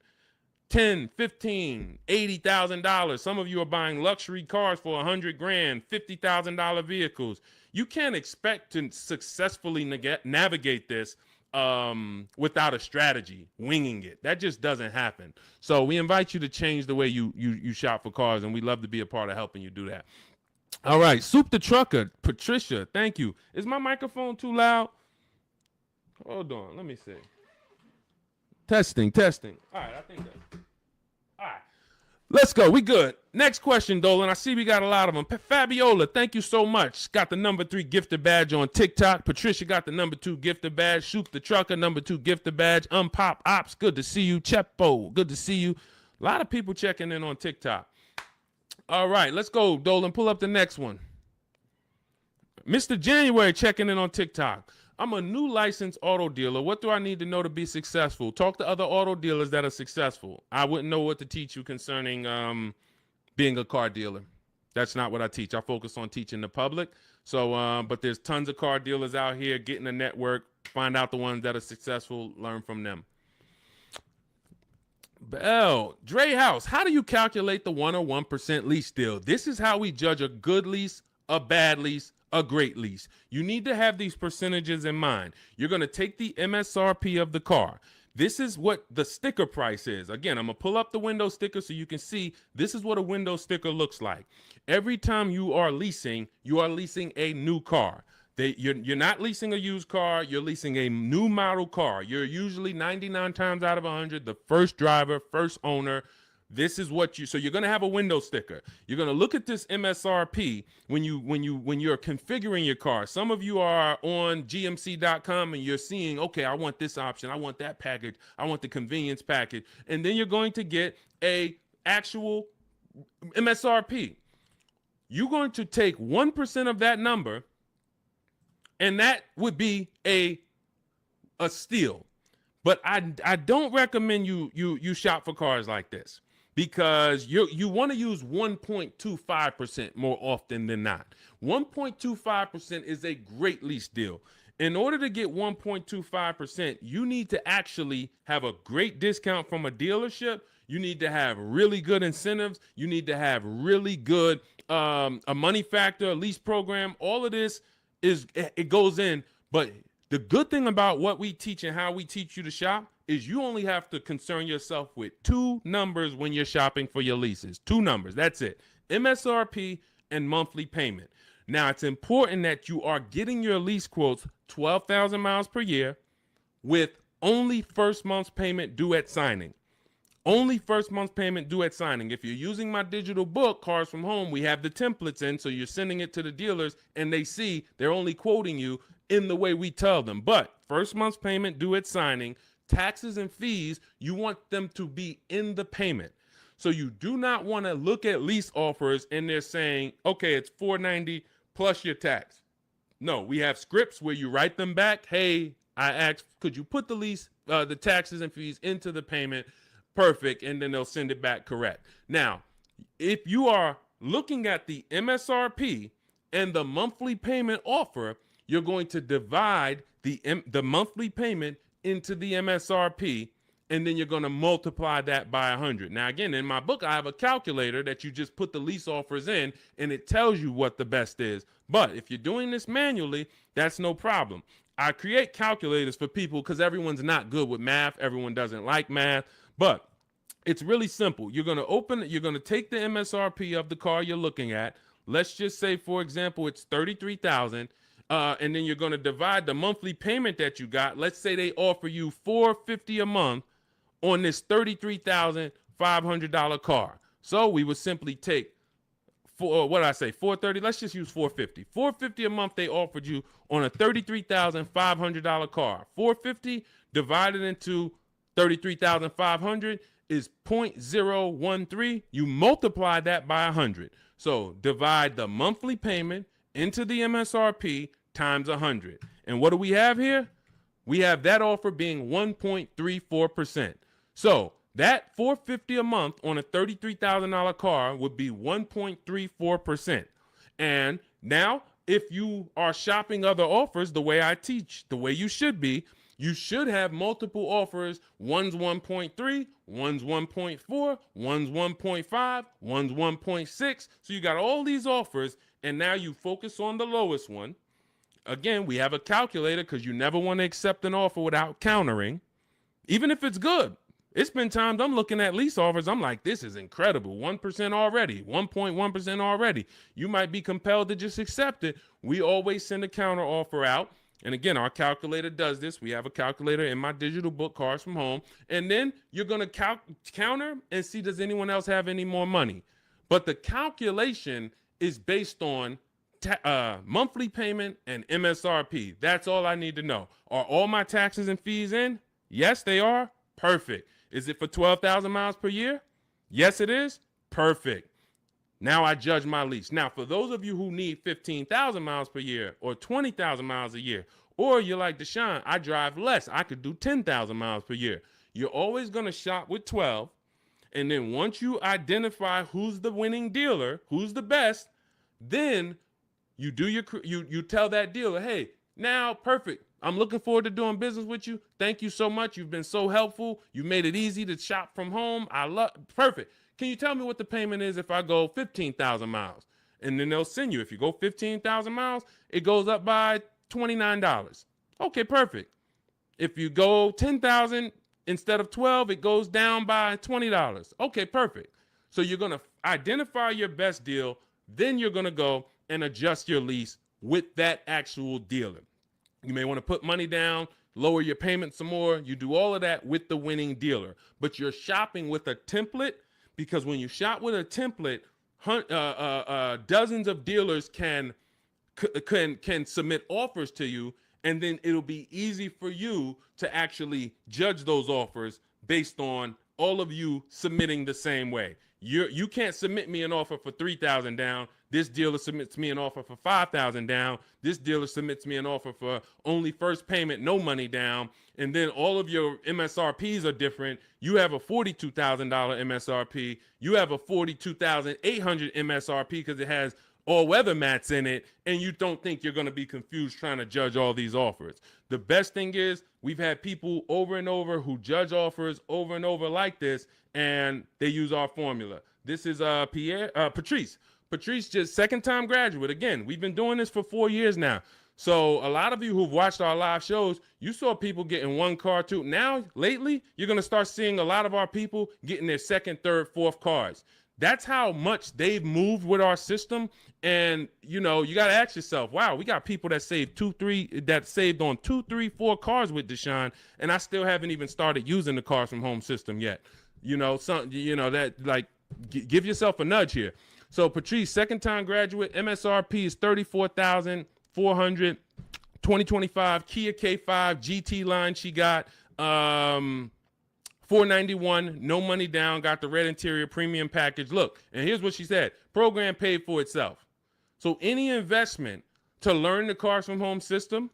$10, $15, $80,000. Some of you are buying luxury cars for $100,000, $50,000 vehicles. You can't expect to successfully navigate this without a strategy, winging it. That just doesn't happen. So we invite you to change the way you shop for cars, and we'd love to be a part of helping you do that. All right, Soup the Trucker, Patricia, thank you. Is my microphone too loud? Hold on, let me see. Testing. All right, I think that's... All right, let's go. We good. Next question, Dolan. I see we got a lot of them. Fabiola, thank you so much. Got the number 3 gifted badge on TikTok. Patricia got the number 2 gifted badge. Shoot the Trucker, number 2 gifted badge. Unpop Ops, good to see you. Chepo, good to see you. A lot of people checking in on TikTok. All right, let's go, Dolan. Pull up the next one. Mr. January checking in on TikTok. I'm a new licensed auto dealer. What do I need to know to be successful? Talk to other auto dealers that are successful. I wouldn't know what to teach you concerning being a car dealer. That's not what I teach. I focus on teaching the public. So, but there's tons of car dealers out here. Get in a network. Find out the ones that are successful. Learn from them. Bell, Dre House, how do you calculate the 101% lease deal? This is how we judge a good lease, a bad lease, a great lease. You need to have these percentages in mind. You're going to take the MSRP of the car. This is what the sticker price is. Again, I'm going to pull up the window sticker so you can see this is what a window sticker looks like. Every time you are leasing a new car. You're not leasing a used car. You're leasing a new model car. You're usually 99 times out of 100 the first driver, first owner. This is what so you're going to have a window sticker. You're going to look at this MSRP when you're configuring your car. Some of you are on gmc.com and you're seeing, okay, I want this option. I want that package. I want the convenience package. And then you're going to get a actual MSRP. You're going to take 1% of that number, and that would be a steal. But I don't recommend you shop for cars like this, because you want to use 1.25% more often than not. 1.25% is a great lease deal. In order to get 1.25%, you need to actually have a great discount from a dealership. You need to have really good incentives. You need to have really good a money factor, a lease program. All of this it goes in. But the good thing about what we teach and how we teach you to shop is you only have to concern yourself with 2 numbers when you're shopping for your leases. 2 numbers. That's it. MSRP and monthly payment. Now, it's important that you are getting your lease quotes 12,000 miles per year with only first month's payment due at signing. Only first month's payment due at signing. If you're using my digital book, Cars from Home, we have the templates in, so you're sending it to the dealers and they see they're only quoting you in the way we tell them. But first month's payment due at signing, taxes and fees, you want them to be in the payment. So you do not want to look at lease offers and they're saying, okay, it's $490 plus your tax. No, we have scripts where you write them back. Hey, I asked, could you put the lease, the taxes and fees into the payment? Perfect. And then they'll send it back correct. Now, if you are looking at the MSRP and the monthly payment offer, you're going to divide the monthly payment into the MSRP, and then you're going to multiply that by 100. Now, again, in my book, I have a calculator that you just put the lease offers in, and it tells you what the best is. But if you're doing this manually, that's no problem. I create calculators for people because everyone's not good with math. Everyone doesn't like math. But it's really simple. You're going to take the MSRP of the car you're looking at. Let's just say, for example, it's $33,000. And then you're going to divide the monthly payment that you got. Let's say they offer you $450 a month on this $33,500 car. So we would simply take $430. Let's just use $450. $450 a month they offered you on a $33,500 car. $450 divided into $33,500 is 0.013. You multiply that by 100. So divide the monthly payment into the MSRP times 100. And what do we have here? We have that offer being 1.34%. So that $450 a month on a $33,000 car would be 1.34%. And now, if you are shopping other offers the way I teach, the way you should be, you should have multiple offers. One's 1.3, one's 1.4, one's 1.5, one's 1.6. So you got all these offers, and now you focus on the lowest one. Again, we have a calculator because you never want to accept an offer without countering, even if it's good. It's been times I'm looking at lease offers. I'm like, this is incredible. 1% already, 1.1% already. You might be compelled to just accept it. We always send a counter offer out. And again, our calculator does this. We have a calculator in my digital book, Cars from Home. And then you're going to counter and see, does anyone else have any more money? But the calculation is based on monthly payment and MSRP. That's all I need to know. Are all my taxes and fees in? Yes, they are. Perfect. Is it for 12,000 miles per year? Yes, it is. Perfect. Now I judge my lease. Now, for those of you who need 15,000 miles per year or 20,000 miles a year, or you're like Deshone, I drive less. I could do 10,000 miles per year. You're always going to shop with 12. And then once you identify who's the winning dealer, who's the best, then you do you tell that dealer, hey, now perfect. I'm looking forward to doing business with you. Thank you so much. You've been so helpful. You made it easy to shop from home. Perfect. Can you tell me what the payment is if I go 15,000 miles? And then they'll send you. If you go 15,000 miles, it goes up by $29. Okay, perfect. If you go 10,000 instead of 12, it goes down by $20. Okay, perfect. So you're going to identify your best deal. Then you're going to go and adjust your lease with that actual dealer. You may want to put money down, lower your payment some more. You do all of that with the winning dealer. But you're shopping with a template, because when you shop with a template, dozens of dealers can submit offers to you, and then it'll be easy for you to actually judge those offers based on all of you submitting the same way. You can't submit me an offer for 3,000 down. This dealer submits me an offer for 5,000 down. This dealer submits me an offer for only first payment, no money down. And then all of your MSRPs are different. You have a $42,000 MSRP. You have a $42,800 MSRP because it has all weather mats in it, and you don't think you're going to be confused trying to judge all these offers. The best thing is we've had people over and over who judge offers over and over like this, and they use our formula. This is Patrice. Patrice, just second-time graduate. Again, we've been doing this for 4 years now. So a lot of you who've watched our live shows, you saw people getting one car too. Now, lately, you're going to start seeing a lot of our people getting their second, third, fourth cars. That's how much they've moved with our system. And, you know, you got to ask yourself, wow, we got people that saved saved on 2, 3, 4 cars with Deshone, and I still haven't even started using the Cars from Home system yet. You know, give yourself a nudge here. So Patrice, second-time graduate, MSRP is $34,400, 2025 Kia K5 GT line she got. $491, no money down, got the red interior premium package. Look, and here's what she said. Program paid for itself. So any investment to learn the Cars from Home system,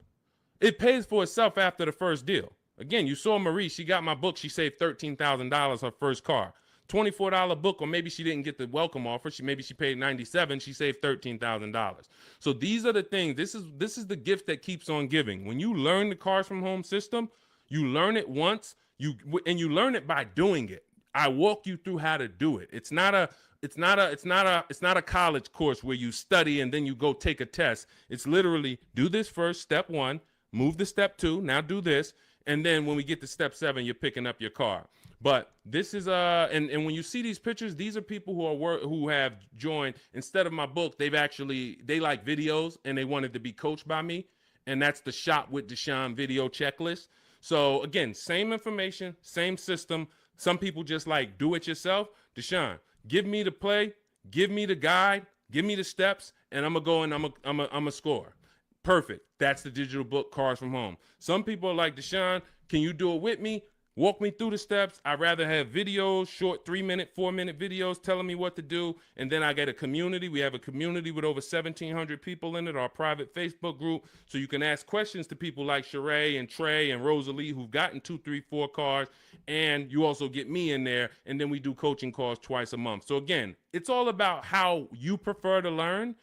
it pays for itself after the first deal. Again, you saw Marie. She got my book. She saved $13,000 her first car. $24 book, or maybe she didn't get the welcome offer. Maybe she paid $97. She saved $13,000. So these are the things. This is the gift that keeps on giving. When you learn the Cars from Home system, you learn it once, you learn it by doing it. I walk you through how to do it. It's not a college course where you study and then you go take a test. It's literally do this first, step 1, move to step 2, now do this, and then when we get to step 7, you're picking up your car. But this is and when you see these pictures, these are people who have joined. Instead of my book, they like videos and they wanted to be coached by me, and that's the Shop with Deshone video checklist. So again, same information, same system. Some people just like do it yourself. Deshone, give me the play, give me the guide, give me the steps, and I'm gonna go and I'm a score. Perfect. That's the digital book, Cars from Home. Some people are like, Deshone, can you do it with me? Walk me through the steps. I'd rather have videos, short 3-minute, 4-minute videos telling me what to do. And then I get a community. We have a community with over 1,700 people in it, our private Facebook group. So you can ask questions to people like Sheree and Trey and Rosalie who've gotten 2, 3, 4 cars. And you also get me in there. And then we do coaching calls twice a month. So again, it's all about how you prefer to learn.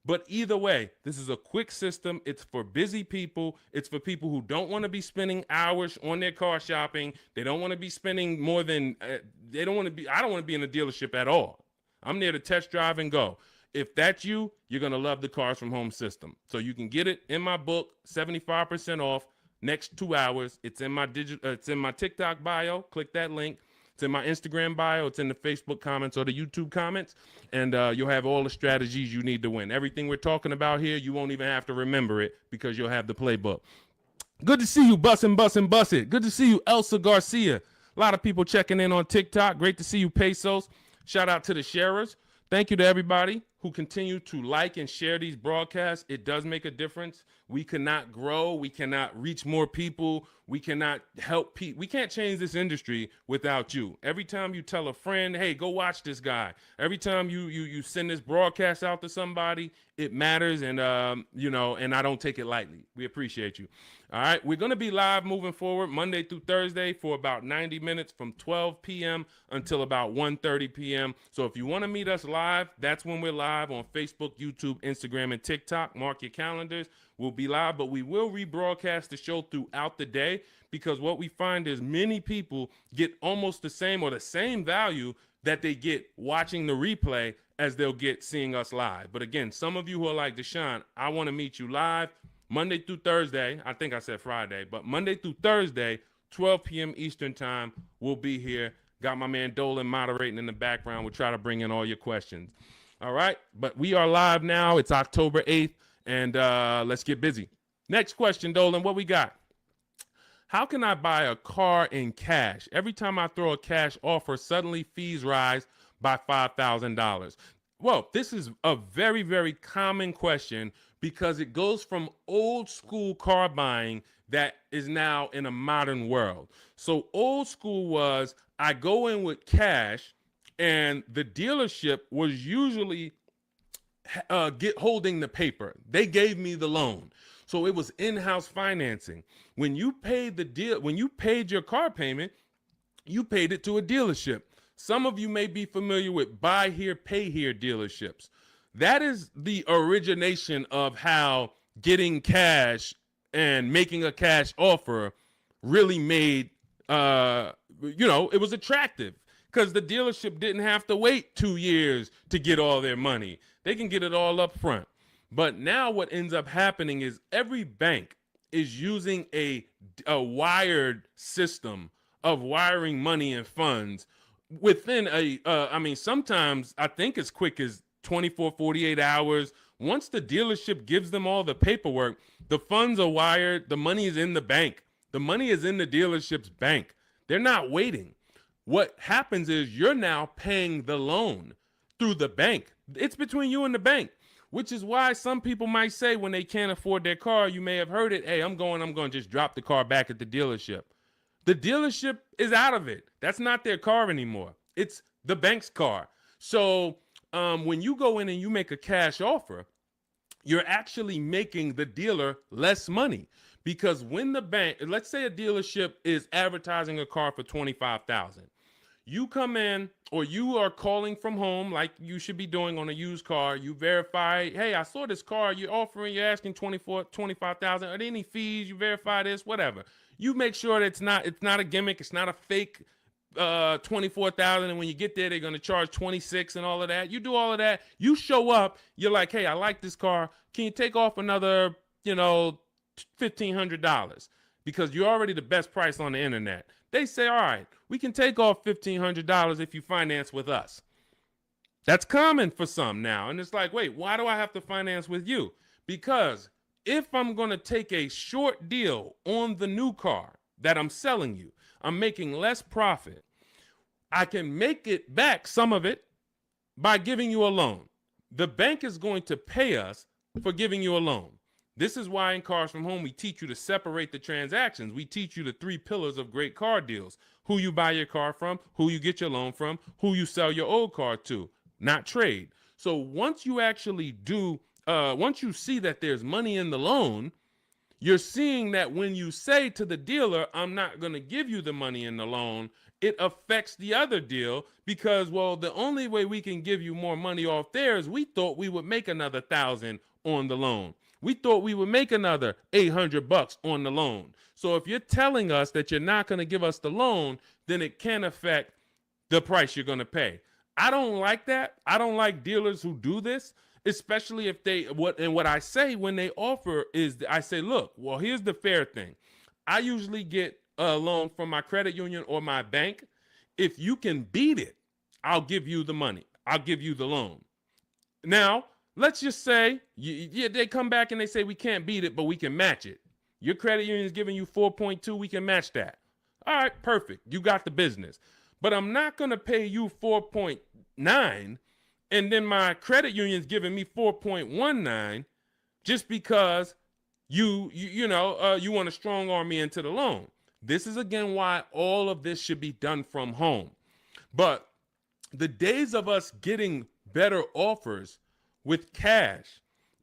But either way, this is a quick system. It's for busy people. It's for people who don't want to be spending hours on their car shopping. They don't want to be spending more than, I don't want to be in a dealership at all. I'm there to test drive and go. If that's you, you're going to love the Cars from Home system. So you can get it in my book, 75% off, next 2 hours. It's in my it's in my TikTok bio. Click that link. It's in my Instagram bio. It's in the Facebook comments or the YouTube comments. And you'll have all the strategies you need to win. Everything we're talking about here, you won't even have to remember it because you'll have the playbook. Good to see you, Bussin'. Good to see you, Elsa Garcia. A lot of people checking in on TikTok. Great to see you, Pesos. Shout out to the sharers. Thank you to everybody who continue to like and share these broadcasts. It does make a difference. We cannot grow. We cannot reach more people. We cannot help people. We can't change this industry without you. Every time you tell a friend, hey, go watch this guy. Every time you send this broadcast out to somebody, it matters. And, and I don't take it lightly. We appreciate you. All right. We're going to be live moving forward Monday through Thursday for about 90 minutes from 12 p.m. until about 1:30 p.m. So if you want to meet us live, that's when we're live on Facebook, YouTube, Instagram, and TikTok. Mark your calendars. We'll be live, but we will rebroadcast the show throughout the day because what we find is many people get almost the same or the same value that they get watching the replay as they'll get seeing us live. But again, some of you who are like, Deshone, I want to meet you live Monday through Thursday. I think I said Friday, but Monday through Thursday, 12 p.m. Eastern time, we'll be here. Got my man Dolan moderating in the background. We'll try to bring in all your questions. All right, but we are live now. It's October 8th. And let's get busy. Next question, Dolan, what we got? How can I buy a car in cash? Every time I throw a cash offer, suddenly fees rise by $5,000. Well, this is a very, very common question because it goes from old school car buying that is now in a modern world. So old school was I go in with cash and the dealership was usually holding the paper. They gave me the loan. So it was in-house financing. When you paid your car payment, you paid it to a dealership. Some of you may be familiar with buy here, pay here dealerships. That is the origination of how getting cash and making a cash offer really made, it was attractive because the dealership didn't have to wait 2 years to get all their money. They can get it all up front. But now what ends up happening is every bank is using a wired system of wiring money and funds within sometimes I think as quick as 24, 48 hours. Once the dealership gives them all the paperwork, the funds are wired. The money is in the bank. The money is in the dealership's bank. They're not waiting. What happens is you're now paying the loan through the bank. It's between you and the bank, which is why some people might say when they can't afford their car, you may have heard it, hey, I'm going to just drop the car back at the dealership. The dealership is out of it. That's not their car anymore. It's the bank's car. So when you go in and you make a cash offer, you're actually making the dealer less money because when the bank, let's say a dealership is advertising a car for $25,000. You come in or you are calling from home like you should be doing on a used car. You verify, hey, I saw this car you're offering, you're asking 25,000. Are there any fees? You verify this, whatever. You make sure that it's not a gimmick, it's not a fake 24,000, and when you get there they're going to charge 26 and all of that. You do all of that, you show up, you're like, hey, I like this car, can you take off another, $1,500, because you're already the best price on the internet. They say, all right, we can take off $1,500 if you finance with us. That's common for some now. And it's like, wait, why do I have to finance with you? Because if I'm going to take a short deal on the new car that I'm selling you, I'm making less profit. I can make it back, some of it, by giving you a loan. The bank is going to pay us for giving you a loan. This is why in Cars from Home, we teach you to separate the transactions. We teach you the 3 pillars of great car deals: who you buy your car from, who you get your loan from, who you sell your old car to, not trade. So once you actually once you see that there's money in the loan, you're seeing that when you say to the dealer, I'm not going to give you the money in the loan, it affects the other deal because, well, the only way we can give you more money off there is we thought we would make another 1,000 on the loan. We thought we would make another $800 on the loan. So if you're telling us that you're not going to give us the loan, then it can affect the price you're going to pay. I don't like that. I don't like dealers who do this, especially if what I say when they offer is, I say, look, well, here's the fair thing. I usually get a loan from my credit union or my bank. If you can beat it, I'll give you the money. I'll give you the loan. Now, let's just say they come back and they say we can't beat it, but we can match it. Your credit union is giving you 4.2. We can match that. All right, perfect. You got the business. But I'm not going to pay you 4.9 and then my credit union's giving me 4.19 just because you want to strong arm me into the loan. This is again why all of this should be done from home. But the days of us getting better offers with cash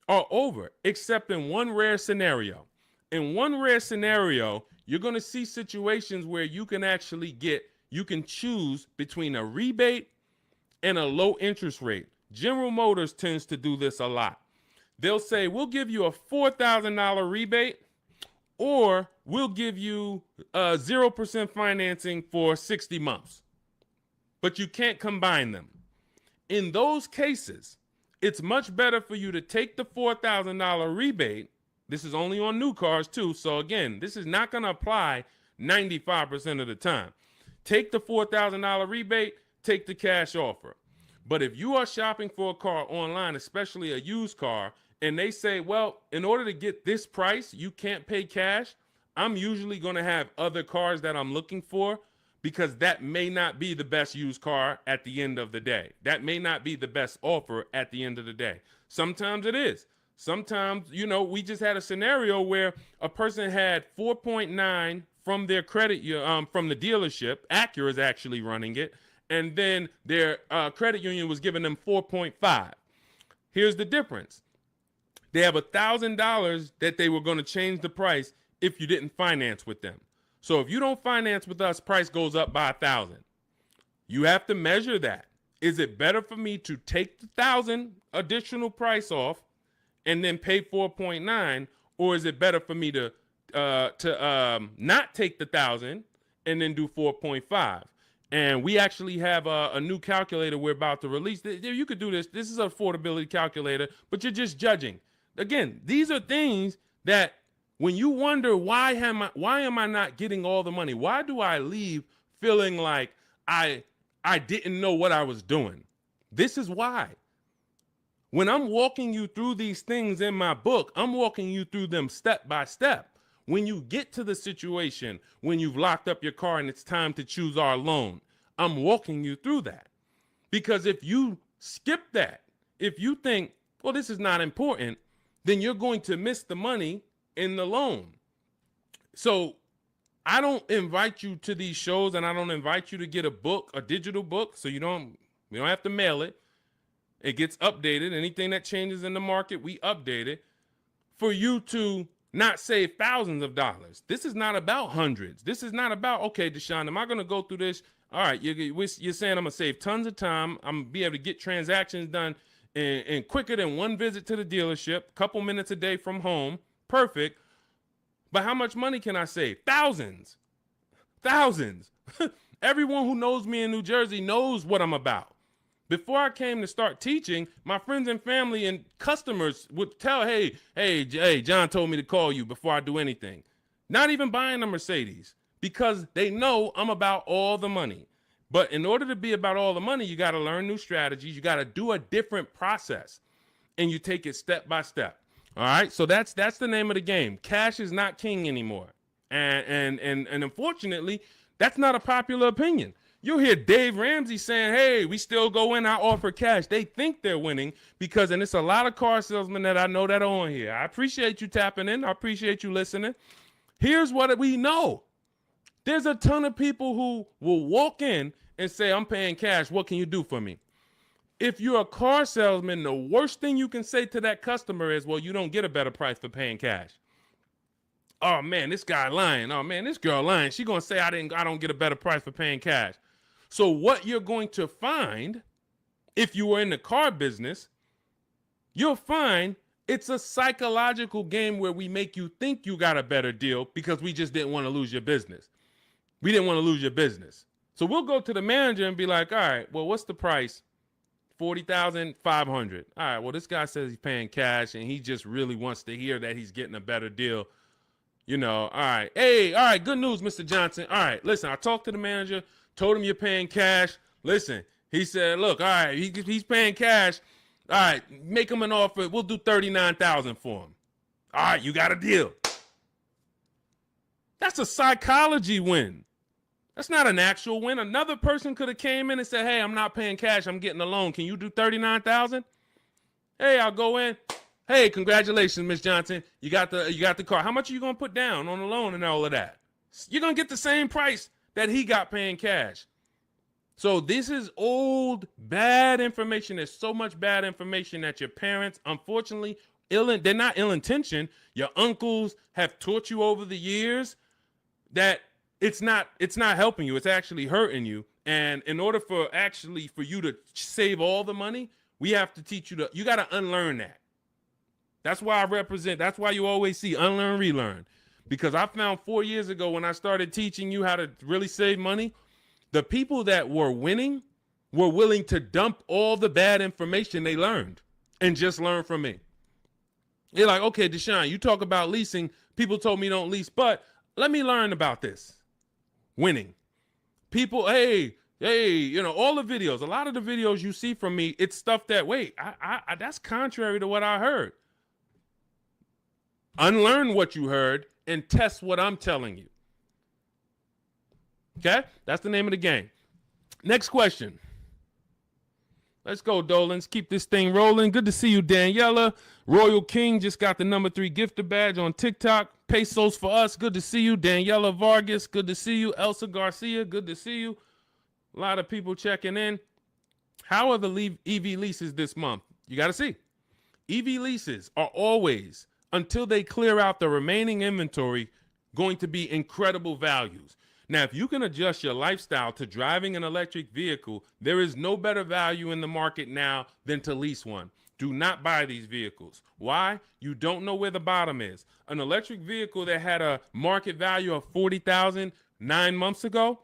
are over, except in one rare scenario. In one rare scenario, you're going to see situations where you can choose between a rebate and a low interest rate. General Motors tends to do this a lot. They'll say, we'll give you a $4,000 rebate, or we'll give you 0% financing for 60 months. But you can't combine them. In those cases, it's much better for you to take the $4,000 rebate. This is only on new cars too. So again, this is not going to apply 95% of the time. Take the $4,000 rebate, take the cash offer. But if you are shopping for a car online, especially a used car, and they say, well, in order to get this price, you can't pay cash, I'm usually going to have other cars that I'm looking for, because that may not be the best used car at the end of the day. That may not be the best offer at the end of the day. Sometimes it is. Sometimes, we just had a scenario where a person had 4.9 from their credit, from the dealership. Acura is actually running it. And then their credit union was giving them 4.5. Here's the difference. They have $1,000 that they were going to change the price if you didn't finance with them. So if you don't finance with us, price goes up by 1,000. You have to measure that. Is it better for me to take the 1,000 additional price off and then pay 4.9, or is it better for me to not take the 1,000 and then do 4.5? And we actually have a new calculator we're about to release. You could do this. This is an affordability calculator, but you're just judging. Again, these are things that when you wonder, why am I not getting all the money? Why do I leave feeling like I didn't know what I was doing? This is why. When I'm walking you through these things in my book, I'm walking you through them step by step. When you get to the situation, when you've locked up your car and it's time to choose our loan, I'm walking you through that. Because if you skip that, if you think, well, this is not important, then you're going to miss the money in the loan. So I don't invite you to these shows, and I don't invite you to get a book, a digital book, so we don't have to mail it. It gets updated. Anything that changes in the market, we update it for you to not save thousands of dollars. This is not about hundreds. This is not about, okay, Deshone, am I going to go through this? All right, you're saying I'm going to save tons of time. I'm going to be able to get transactions done in quicker than one visit to the dealership, couple minutes a day from home. Perfect. But how much money can I save? Thousands. Thousands. Everyone who knows me in New Jersey knows what I'm about. Before I came to start teaching, my friends and family and customers would tell, hey, John told me to call you before I do anything. Not even buying a Mercedes, because they know I'm about all the money. But in order to be about all the money, you got to learn new strategies. You got to do a different process, and you take it step by step. All right, so that's the name of the game. Cash is not king anymore, and unfortunately, that's not a popular opinion. You'll hear Dave Ramsey saying, hey, we still go in, I offer cash. They think they're winning because, and it's a lot of car salesmen that I know that are on here. I appreciate you tapping in. I appreciate you listening. Here's what we know. There's a ton of people who will walk in and say, I'm paying cash. What can you do for me? If you're a car salesman, the worst thing you can say to that customer is, well, you don't get a better price for paying cash. Oh man, this guy lying. Oh man, this girl lying. She gonna say I don't get a better price for paying cash. So what you're going to find, if you were in the car business, you'll find it's a psychological game where we make you think you got a better deal because we just didn't want to lose your business. We didn't want to lose your business. So we'll go to the manager and be like, all right, well, what's the price? $40,500. All right, well, this guy says he's paying cash and he just really wants to hear that he's getting a better deal. You know, all right. Hey, all right, good news, Mr. Johnson. All right, listen, I talked to the manager, told him you're paying cash. Listen, he said, look, all right, he's paying cash. All right, make him an offer. We'll do $39,000 for him. All right, you got a deal. That's a psychology win. That's not an actual win. Another person could have came in and said, hey, I'm not paying cash. I'm getting a loan. Can you do $39,000? Hey, I'll go in. Hey, congratulations, Miss Johnson. You got the car. How much are you going to put down on the loan and all of that? You're going to get the same price that he got paying cash. So this is old, bad information. There's so much bad information that your parents, unfortunately, they're not ill-intentioned. Your uncles have taught you over the years that it's not helping you. It's actually hurting you. And in order for you to save all the money, we have to teach you you got to unlearn that. That's why that's why you always see unlearn, relearn. Because I found 4 years ago when I started teaching you how to really save money, the people that were winning were willing to dump all the bad information they learned and just learn from me. You're like, okay, Deshone, you talk about leasing. People told me don't lease, but let me learn about this. Winning. People, hey, you know, all the videos, a lot of the videos you see from me, it's stuff that, wait, that's contrary to what I heard. Unlearn what you heard and test what I'm telling you. Okay? That's the name of the game. Next question. Let's go, Dolans. Keep this thing rolling. Good to see you, Daniela. Royal King just got the number 3 gifter badge on TikTok. Pesos for us. Good to see you. Daniela Vargas. Good to see you. Elsa Garcia. Good to see you. A lot of people checking in. How are the EV leases this month? You got to see. EV leases are always, until they clear out the remaining inventory, going to be incredible values. Now, if you can adjust your lifestyle to driving an electric vehicle, there is no better value in the market now than to lease one. Do not buy these vehicles. Why? You don't know where the bottom is. An electric vehicle that had a market value of $40,000 9 months ago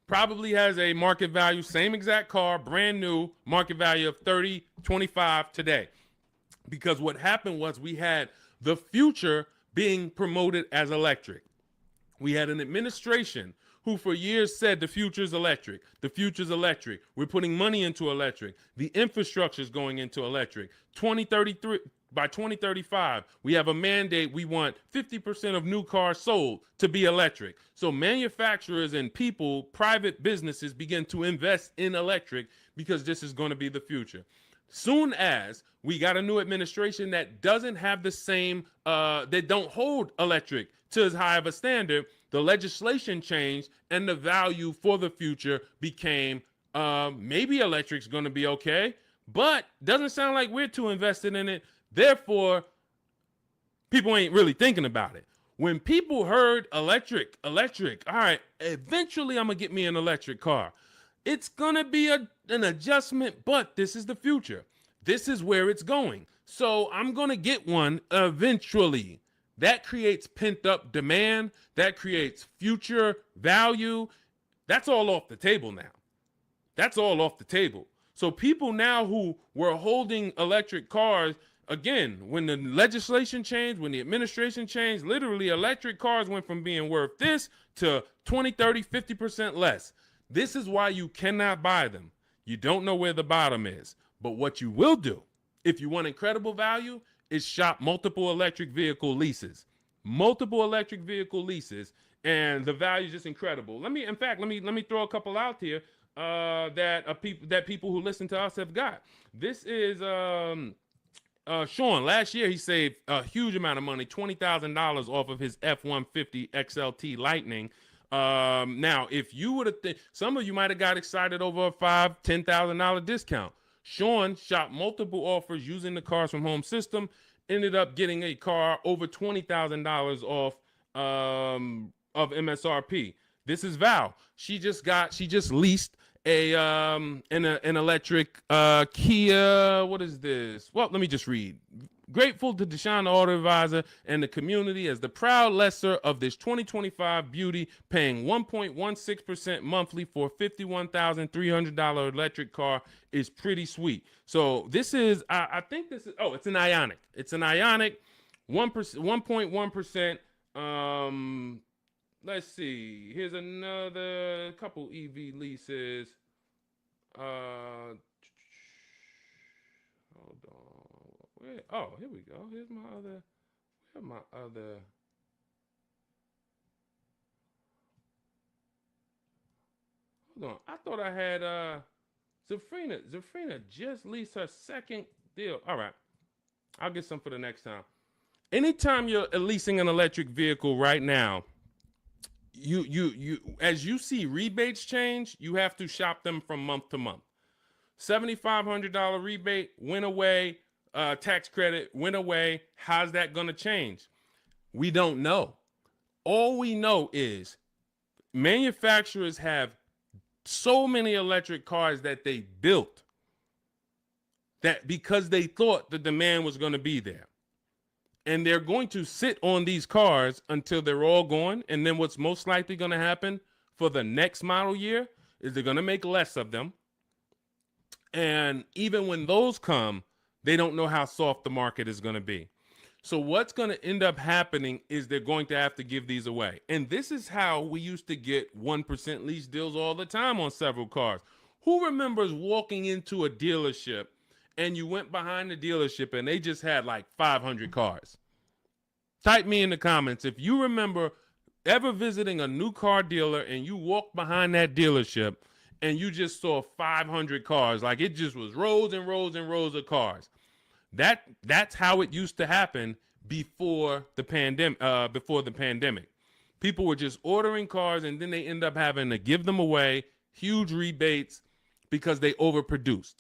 probably has a market value, same exact car, brand new, market value of $30, $25 today. Because what happened was we had the future being promoted as electric. We had an administration who for years said the future's electric. The future's electric. We're putting money into electric. The infrastructure is going into electric. 2033, by 2035, we have a mandate. We want 50% of new cars sold to be electric. So manufacturers and people, private businesses begin to invest in electric because this is going to be the future. Soon as we got a new administration that doesn't have the same, they don't hold electric to as high of a standard, the legislation changed and the value for the future became maybe electric's going to be okay, but doesn't sound like we're too invested in it. Therefore, People ain't really thinking about it. When people heard electric, all right, eventually I'm gonna get me an electric car. It's gonna be an adjustment, but this is the future. This is where it's going. So I'm gonna get one eventually. That creates pent up demand. That creates future value. That's all off the table now. That's all off the table. So people now who were holding electric cars, again, when the legislation changed, when the administration changed, literally electric cars went from being worth this to 20, 30, 50% less. This is why you cannot buy them. You don't know where the bottom is. But what you will do, if you want incredible value, is shop multiple electric vehicle leases. Multiple electric vehicle leases, and the value is just incredible. Let me throw a couple out here that people who listen to us have got. This is Sean. Last year he saved a huge amount of money, $20,000 off of his F-150 XLT Lightning. Now, if you would have, some of you might have got excited over a $5,000-$10,000 discount. Sean shopped multiple offers using the Cars from Home system, ended up getting a car over $20,000 off of MSRP. This is Val. She just leased an electric Kia. What is this? Well, let me just read. Grateful to Deshone the Auto Advisor and the community as the proud lessor of this 2025 beauty, paying 1.16% monthly for a $51,300 electric car is pretty sweet. So this is, I think this is, it's an Ioniq. It's an Ioniq, 1.1%. Let's see. Here's another couple EV leases. Hold on. Here we go. Here's my other. Where's my other? Hold on. I thought I had Zafrina. Zafrina just leased her second deal. All right. I'll get some for the next time. Anytime you're leasing an electric vehicle right now, you as you see rebates change, you have to shop them from month to month. $7,500 rebate went away. Tax credit went away. How's that going to change? We don't know. All we know is manufacturers have so many electric cars that they built that because they thought the demand was going to be there. And they're going to sit on these cars until they're all gone. And then what's most likely going to happen for the next model year is they're going to make less of them. And even when those come, they don't know how soft the market is going to be. So what's going to end up happening is they're going to have to give these away. And this is how we used to get 1% lease deals all the time on several cars. Who remembers walking into a dealership and you went behind the dealership and they just had like 500 cars? Type me in the comments if you remember ever visiting a new car dealer and you walked behind that dealership and you just saw 500 cars, like it just was rows and rows and rows of cars. That's how it used to happen before the pandemic. People were just ordering cars and then they end up having to give them away, huge rebates because they overproduced.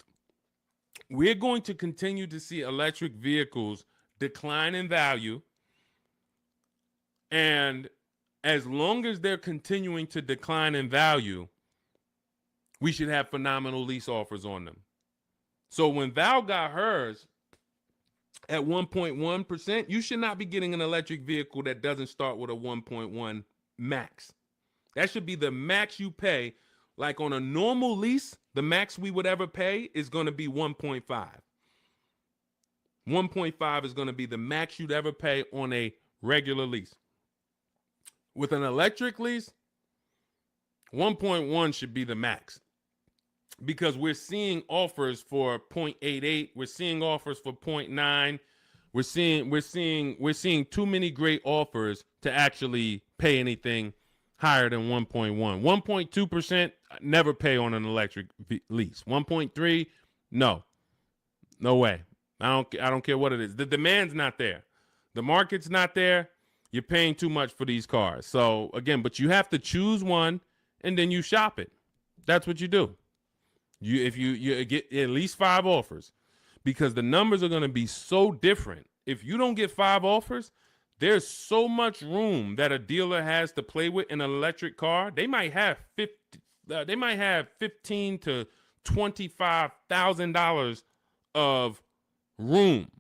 We're going to continue to see electric vehicles decline in value. And as long as they're continuing to decline in value, we should have phenomenal lease offers on them. So when Val got hers at 1.1%, you should not be getting an electric vehicle that doesn't start with a 1.1 max. That should be the max you pay. Like on a normal lease, the max we would ever pay is going to be 1.5. 1.5 is going to be the max you'd ever pay on a regular lease. With an electric lease, 1.1 should be the max. Because we're seeing offers for 0.88, we're seeing offers for 0.9. We're seeing too many great offers to actually pay anything higher than 1.1. 1.2%, never pay on an electric lease. 1.3, no way. I don't care what it is. The demand's not there. The market's not there. You're paying too much for these cars. So again, but you have to choose one and then you shop it. That's what you do. If you get at least 5 offers, because the numbers are going to be so different. if you don't get 5 offers, there's so much room that a dealer has to play with in an electric car. They might have 15 to $25,000 of room,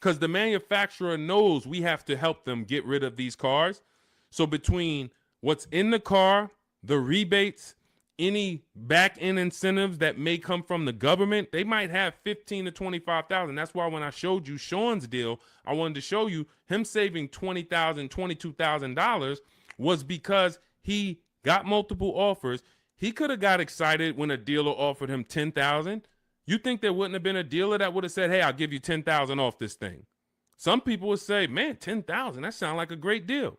because the manufacturer knows we have to help them get rid of these cars. So between what's in the car, the rebates, any back end incentives that may come from the government, they might have 15 to 25,000. That's why when I showed you Sean's deal, I wanted to show you him saving $20,000, $22,000 was because he got multiple offers. He could have got excited when a dealer offered him 10,000. You think there wouldn't have been a dealer that would have said, hey, I'll give you 10,000 off this thing? Some people would say, man, 10,000, that sounds like a great deal.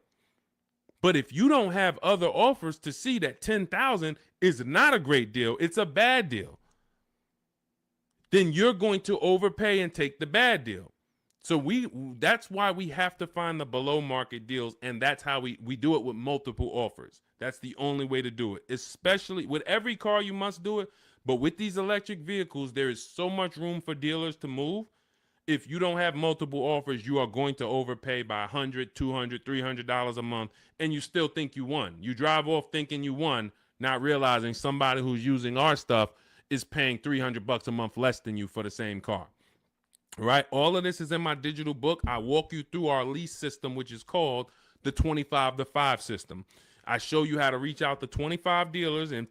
But if you don't have other offers to see that 10,000 is not a great deal, it's a bad deal, then you're going to overpay and take the bad deal. So that's why we have to find the below market deals, and that's how we do it with multiple offers. That's the only way to do it. Especially with every car, you must do it. But with these electric vehicles, there is so much room for dealers to move. If you don't have multiple offers, you are going to overpay by $100, $200, $300 a month, and you still think you won. You drive off thinking you won, not realizing somebody who's using our stuff is paying $300 a month less than you for the same car. Right? All of this is in my digital book. I walk you through our lease system, which is called the 25 to 5 system. I show you how to reach out to 25 dealers in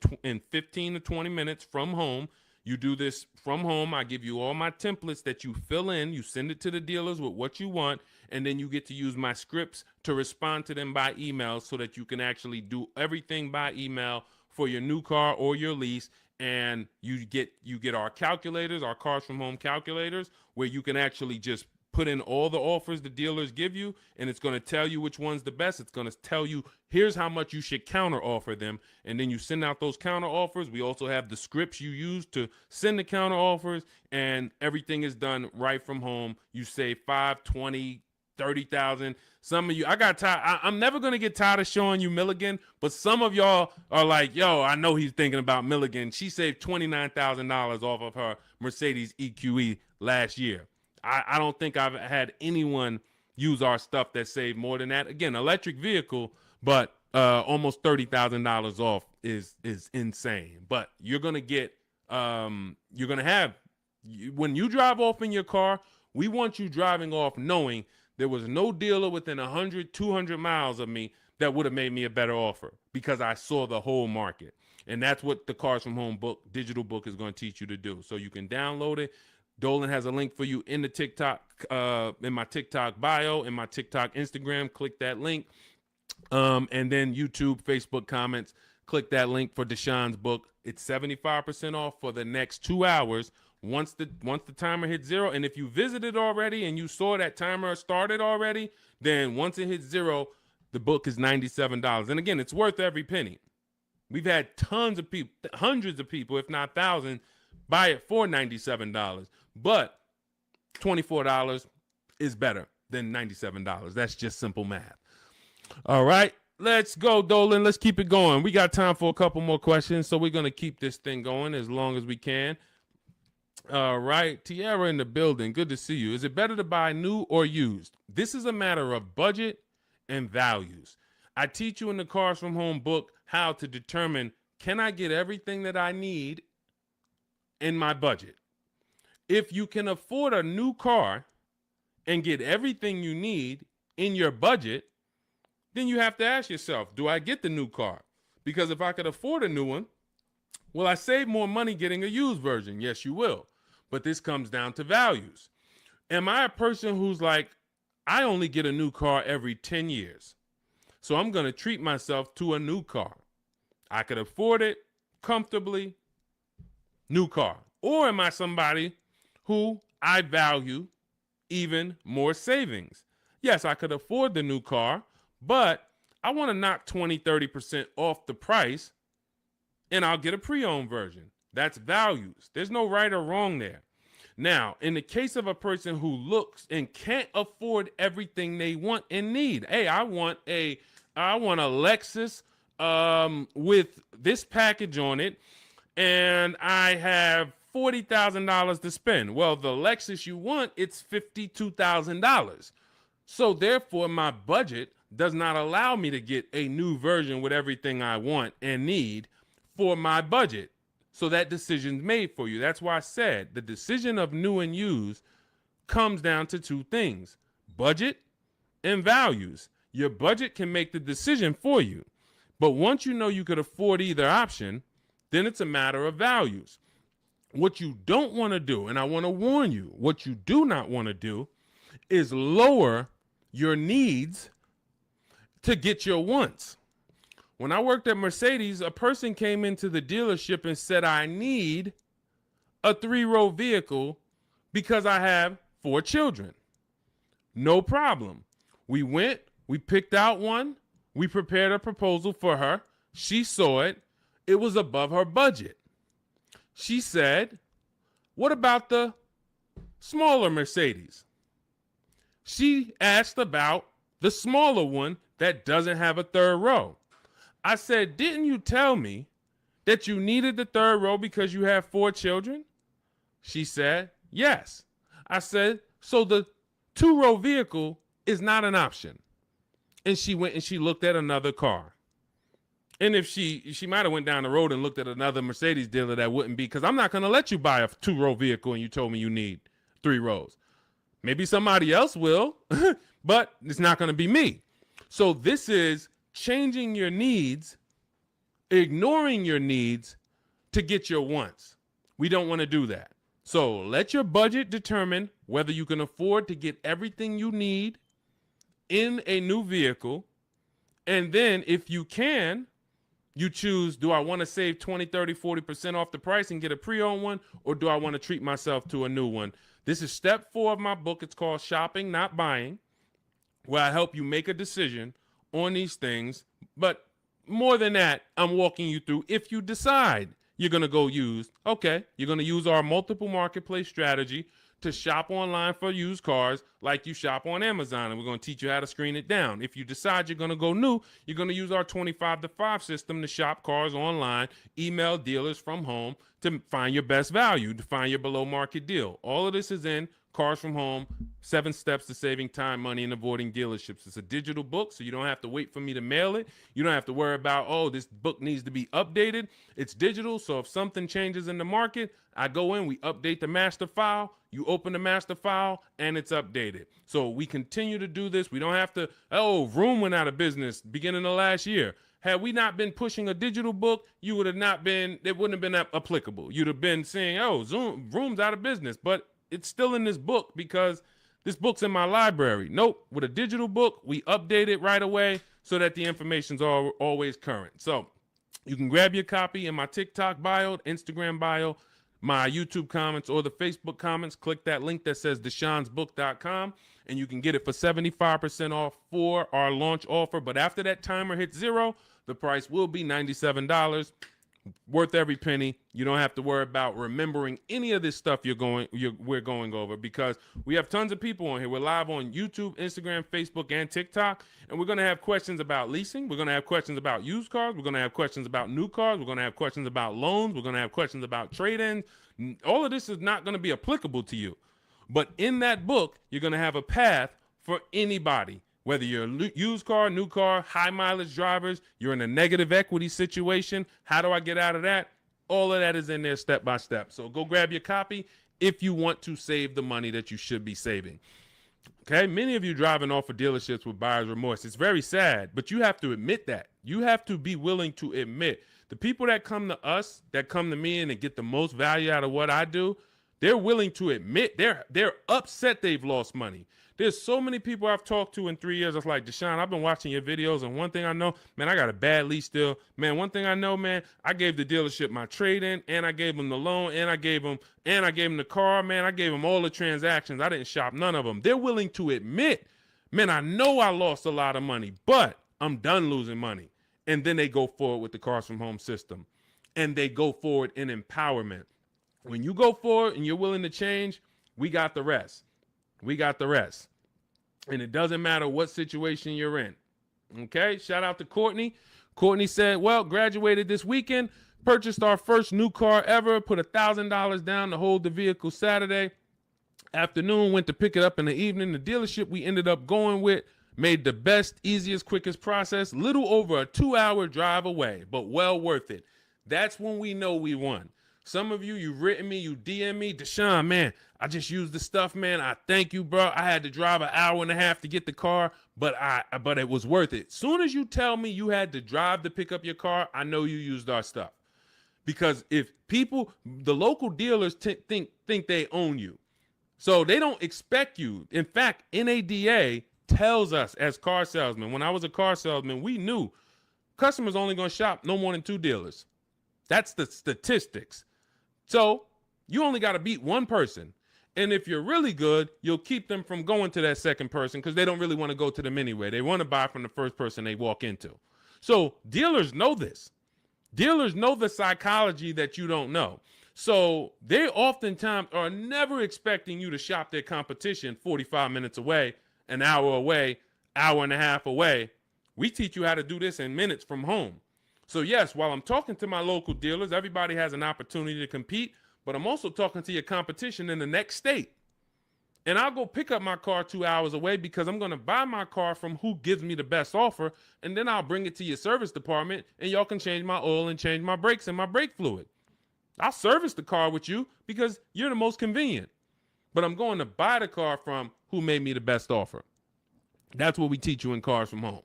15 to 20 minutes from home. You do this from home. I give you all my templates that you fill in. You send it to the dealers with what you want, and then you get to use my scripts to respond to them by email so that you can actually do everything by email for your new car or your lease. And you get our calculators, our Cars from Home calculators, where you can actually just put in all the offers the dealers give you, and it's going to tell you which one's the best. It's going to tell you, here's how much you should counter offer them. And then you send out those counter offers. We also have the scripts you use to send the counter offers, and everything is done right from home. You save 5, 20, 30,000. Some of you, I got tired. I'm never going to get tired of showing you Milligan, but some of y'all are like, yo, I know he's thinking about Milligan. She saved $29,000 off of her Mercedes EQE last year. I don't think I've had anyone use our stuff that saved more than that. Again, electric vehicle, but almost $30,000 off is insane. But you're going to get, when you drive off in your car, we want you driving off knowing there was no dealer within 100, 200 miles of me that would have made me a better offer, because I saw the whole market. And that's what the Cars from Home book, digital book, is going to teach you to do. So you can download it. Dolan has a link for you in the TikTok, in my TikTok bio, in my TikTok, Instagram. Click that link. And then YouTube, Facebook comments. Click that link for Deshaun's book. It's 75% off for the next 2 hours. Once the timer hits 0, and if you visited already and you saw that timer started already, then once it hits 0, the book is $97. And again, it's worth every penny. We've had tons of people, hundreds of people, if not thousands, buy it for $97. But $24 is better than $97. That's just simple math. All right, let's go, Dolan. Let's keep it going. We got time for a couple more questions, so we're going to keep this thing going as long as we can. All right, Tiara in the building. Good to see you. Is it better to buy new or used? This is a matter of budget and values. I teach you in the Cars from Home book how to determine, can I get everything that I need in my budget? If you can afford a new car and get everything you need in your budget, then you have to ask yourself, do I get the new car? Because if I could afford a new one, will I save more money getting a used version? Yes, you will. But this comes down to values. Am I a person who's like, I only get a new car every 10 years, so I'm going to treat myself to a new car? I could afford it comfortably, new car. Or am I somebody who I value even more savings? Yes, I could afford the new car, but I want to knock 20, 30% off the price, and I'll get a pre-owned version. That's values. There's no right or wrong there. Now, in the case of a person who looks and can't afford everything they want and need, hey, I want a Lexus with this package on it, and I have $40,000 to spend. Well, the Lexus you want, it's $52,000. So therefore, my budget does not allow me to get a new version with everything I want and need for my budget. So that decision's made for you. That's why I said the decision of new and used comes down to two things: budget and values. Your budget can make the decision for you. But once you know you could afford either option, then it's a matter of values. What you don't want to do, and I want to warn you, what you do not want to do is lower your needs to get your wants. When I worked at Mercedes, a person came into the dealership and said, I need a 3-row vehicle because I have 4 children. No problem. We went, we picked out one, we prepared a proposal for her. She saw it. It was above her budget. She said, what about the smaller Mercedes? She asked about the smaller one that doesn't have a 3rd row. I said, didn't you tell me that you needed the 3rd row because you have 4 children? She said, yes. I said, so the 2-row vehicle is not an option. And she went and she looked at another car. And if she might have went down the road and looked at another Mercedes dealer, that wouldn't be, because I'm not going to let you buy a 2-row vehicle and you told me you need 3 rows. Maybe somebody else will, but it's not going to be me. So this is changing your needs, ignoring your needs to get your wants. We don't want to do that. So let your budget determine whether you can afford to get everything you need in a new vehicle. And then if you can, you choose, do I want to save 20, 30, 40% off the price and get a pre-owned one, or do I want to treat myself to a new one? This is step 4 of my book. It's called Shopping, Not Buying, where I help you make a decision on these things. But more than that, I'm walking you through, if you decide you're going to go used, okay, you're going to use our multiple marketplace strategy to shop online for used cars like you shop on Amazon, and we're going to teach you how to screen it down. If you decide you're going to go new, you're going to use our 25-to-5 system to shop cars online, email dealers from home to find your best value, to find your below market deal. All of this is in Cars from Home, 7 Steps to Saving Time, Money, and Avoiding Dealerships. It's a digital book, so you don't have to wait for me to mail it. You don't have to worry about, oh, this book needs to be updated. It's digital, so if something changes in the market, I go in, we update the master file, you open the master file, and it's updated. So we continue to do this. We don't have to, oh, Vroom went out of business beginning of last year. Had we not been pushing a digital book, you would have not been, it wouldn't have been applicable. You'd have been saying, oh, Vroom's out of business, but it's still in this book because this book's in my library. Nope, with a digital book, we update it right away so that the information's always current. So you can grab your copy in my TikTok bio, Instagram bio, my YouTube comments, or the Facebook comments. Click that link that says deshonsbook.com, and you can get it for 75% off for our launch offer. But after that timer hits 0, the price will be $97. Worth every penny. You don't have to worry about remembering any of this stuff we're going over, because we have tons of people on here. We're live on YouTube, Instagram, Facebook, and TikTok, and we're going to have questions about leasing. We're going to have questions about used cars. We're going to have questions about new cars. We're going to have questions about loans. We're going to have questions about trade-ins. All of this is not going to be applicable to you, but in that book, you're going to have a path for anybody. Whether you're a used car, new car, high mileage drivers, you're in a negative equity situation. How do I get out of that? All of that is in there step by step. So go grab your copy if you want to save the money that you should be saving. Okay, many of you driving off of dealerships with buyer's remorse. It's very sad, but you have to admit that. You have to be willing to admit the people that come to us, that come to me and get the most value out of what I do, they're willing to admit they're upset they've lost money. There's so many people I've talked to in 3 years. It's like, Deshone, I've been watching your videos, and one thing I know, man, I got a bad lease deal. Man, one thing I know, man, I gave the dealership my trade-in, and I gave them the loan, and I gave them the car, man. I gave them all the transactions. I didn't shop none of them. They're willing to admit, man, I know I lost a lot of money, but I'm done losing money. And then they go forward with the Cars from Home system, and they go forward in empowerment. When you go forward and you're willing to change, we got the rest. We got the rest. And it doesn't matter what situation you're in. Okay? Shout out to Courtney. Courtney said, well, graduated this weekend. Purchased our first new car ever, put $1,000 down to hold the vehicle Saturday afternoon, went to pick it up in the evening. The dealership we ended up going with made the best, easiest, quickest process, little over a 2-hour drive away, but well worth it. That's when we know we won. Some of you, you've written me, you DM me, Deshone, man, I just used the stuff, man. I thank you, bro. I had to drive an hour and a half to get the car, but it was worth it. Soon as you tell me you had to drive to pick up your car, I know you used our stuff. Because if people, the local dealers think they own you. So they don't expect you. In fact, NADA tells us as car salesmen, when I was a car salesman, we knew customers only going to shop no more than 2 dealers. That's the statistics. So you only got to beat one person. And if you're really good, you'll keep them from going to that second person because they don't really want to go to them anyway. They want to buy from the first person they walk into. So dealers know this. Dealers know the psychology that you don't know. So they oftentimes are never expecting you to shop their competition 45 minutes away, an hour away, hour and a half away. We teach you how to do this in minutes from home. So yes, while I'm talking to my local dealers, everybody has an opportunity to compete, but I'm also talking to your competition in the next state. And I'll go pick up my car 2 hours away because I'm going to buy my car from who gives me the best offer, and then I'll bring it to your service department, and y'all can change my oil and change my brakes and my brake fluid. I'll service the car with you because you're the most convenient. But I'm going to buy the car from who made me the best offer. That's what we teach you in Cars from Home.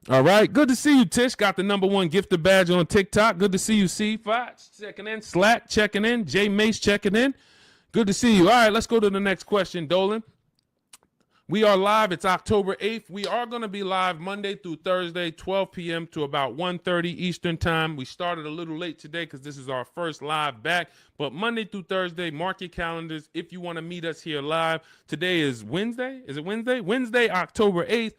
All right. Good to see you, Tish. Got the #1 gifted badge on TikTok. Good to see you, C5 checking in. Slack checking in. J Mace checking in. Good to see you. All right, let's go to the next question, Dolan. We are live. It's October 8th. We are going to be live Monday through Thursday, 12 p.m. to about 1:30 Eastern time. We started a little late today because this is our first live back. But Monday through Thursday, mark your calendars if you want to meet us here live. Today is Wednesday. Is it Wednesday? Wednesday, October 8th.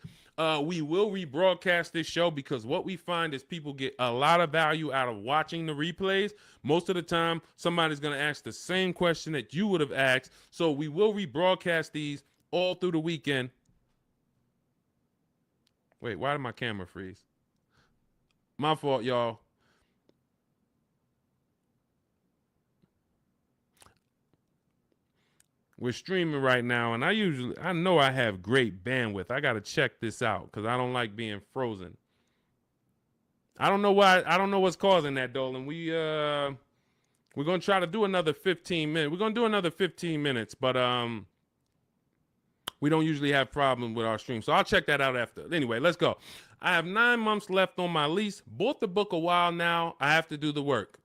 We will rebroadcast this show because what we find is people get a lot of value out of watching the replays. Most of the time, somebody's going to ask the same question that you would have asked. So we will rebroadcast these all through the weekend. Wait, why did my camera freeze? My fault, y'all. We're streaming right now, and I know I have great bandwidth. I got to check this out because I don't like being frozen. I don't know why. I don't know what's causing that, Dolan. We're going to try to do another 15 minutes. We're going to do another 15 minutes, but we don't usually have problems with our stream. So I'll check that out after. Anyway, let's go. I have 9 months left on my lease. Bought the book a while now. I have to do the work.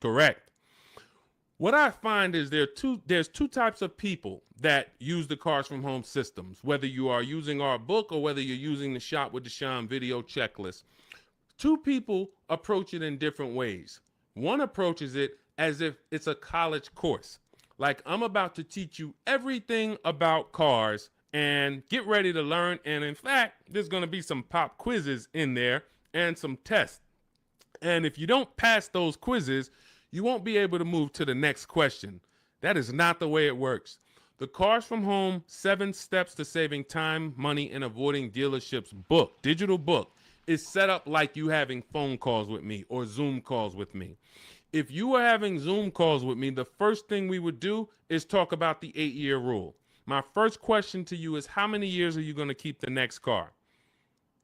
Correct. What I find is there's two types of people that use the Cars from Home systems, whether you are using our book or whether you're using the Shop with Deshone video checklist. 2 people approach it in different ways. One approaches it as if it's a college course. Like, I'm about to teach you everything about cars and get ready to learn. And in fact, there's going to be some pop quizzes in there and some tests. And if you don't pass those quizzes, you won't be able to move to the next question. That is not the way it works. The Cars from Home 7 Steps to Saving Time, Money, and Avoiding Dealerships book, digital book, is set up like you having phone calls with me or Zoom calls with me. If you were having Zoom calls with me, the first thing we would do is talk about the 8-year rule. My first question to you is, how many years are you going to keep the next car?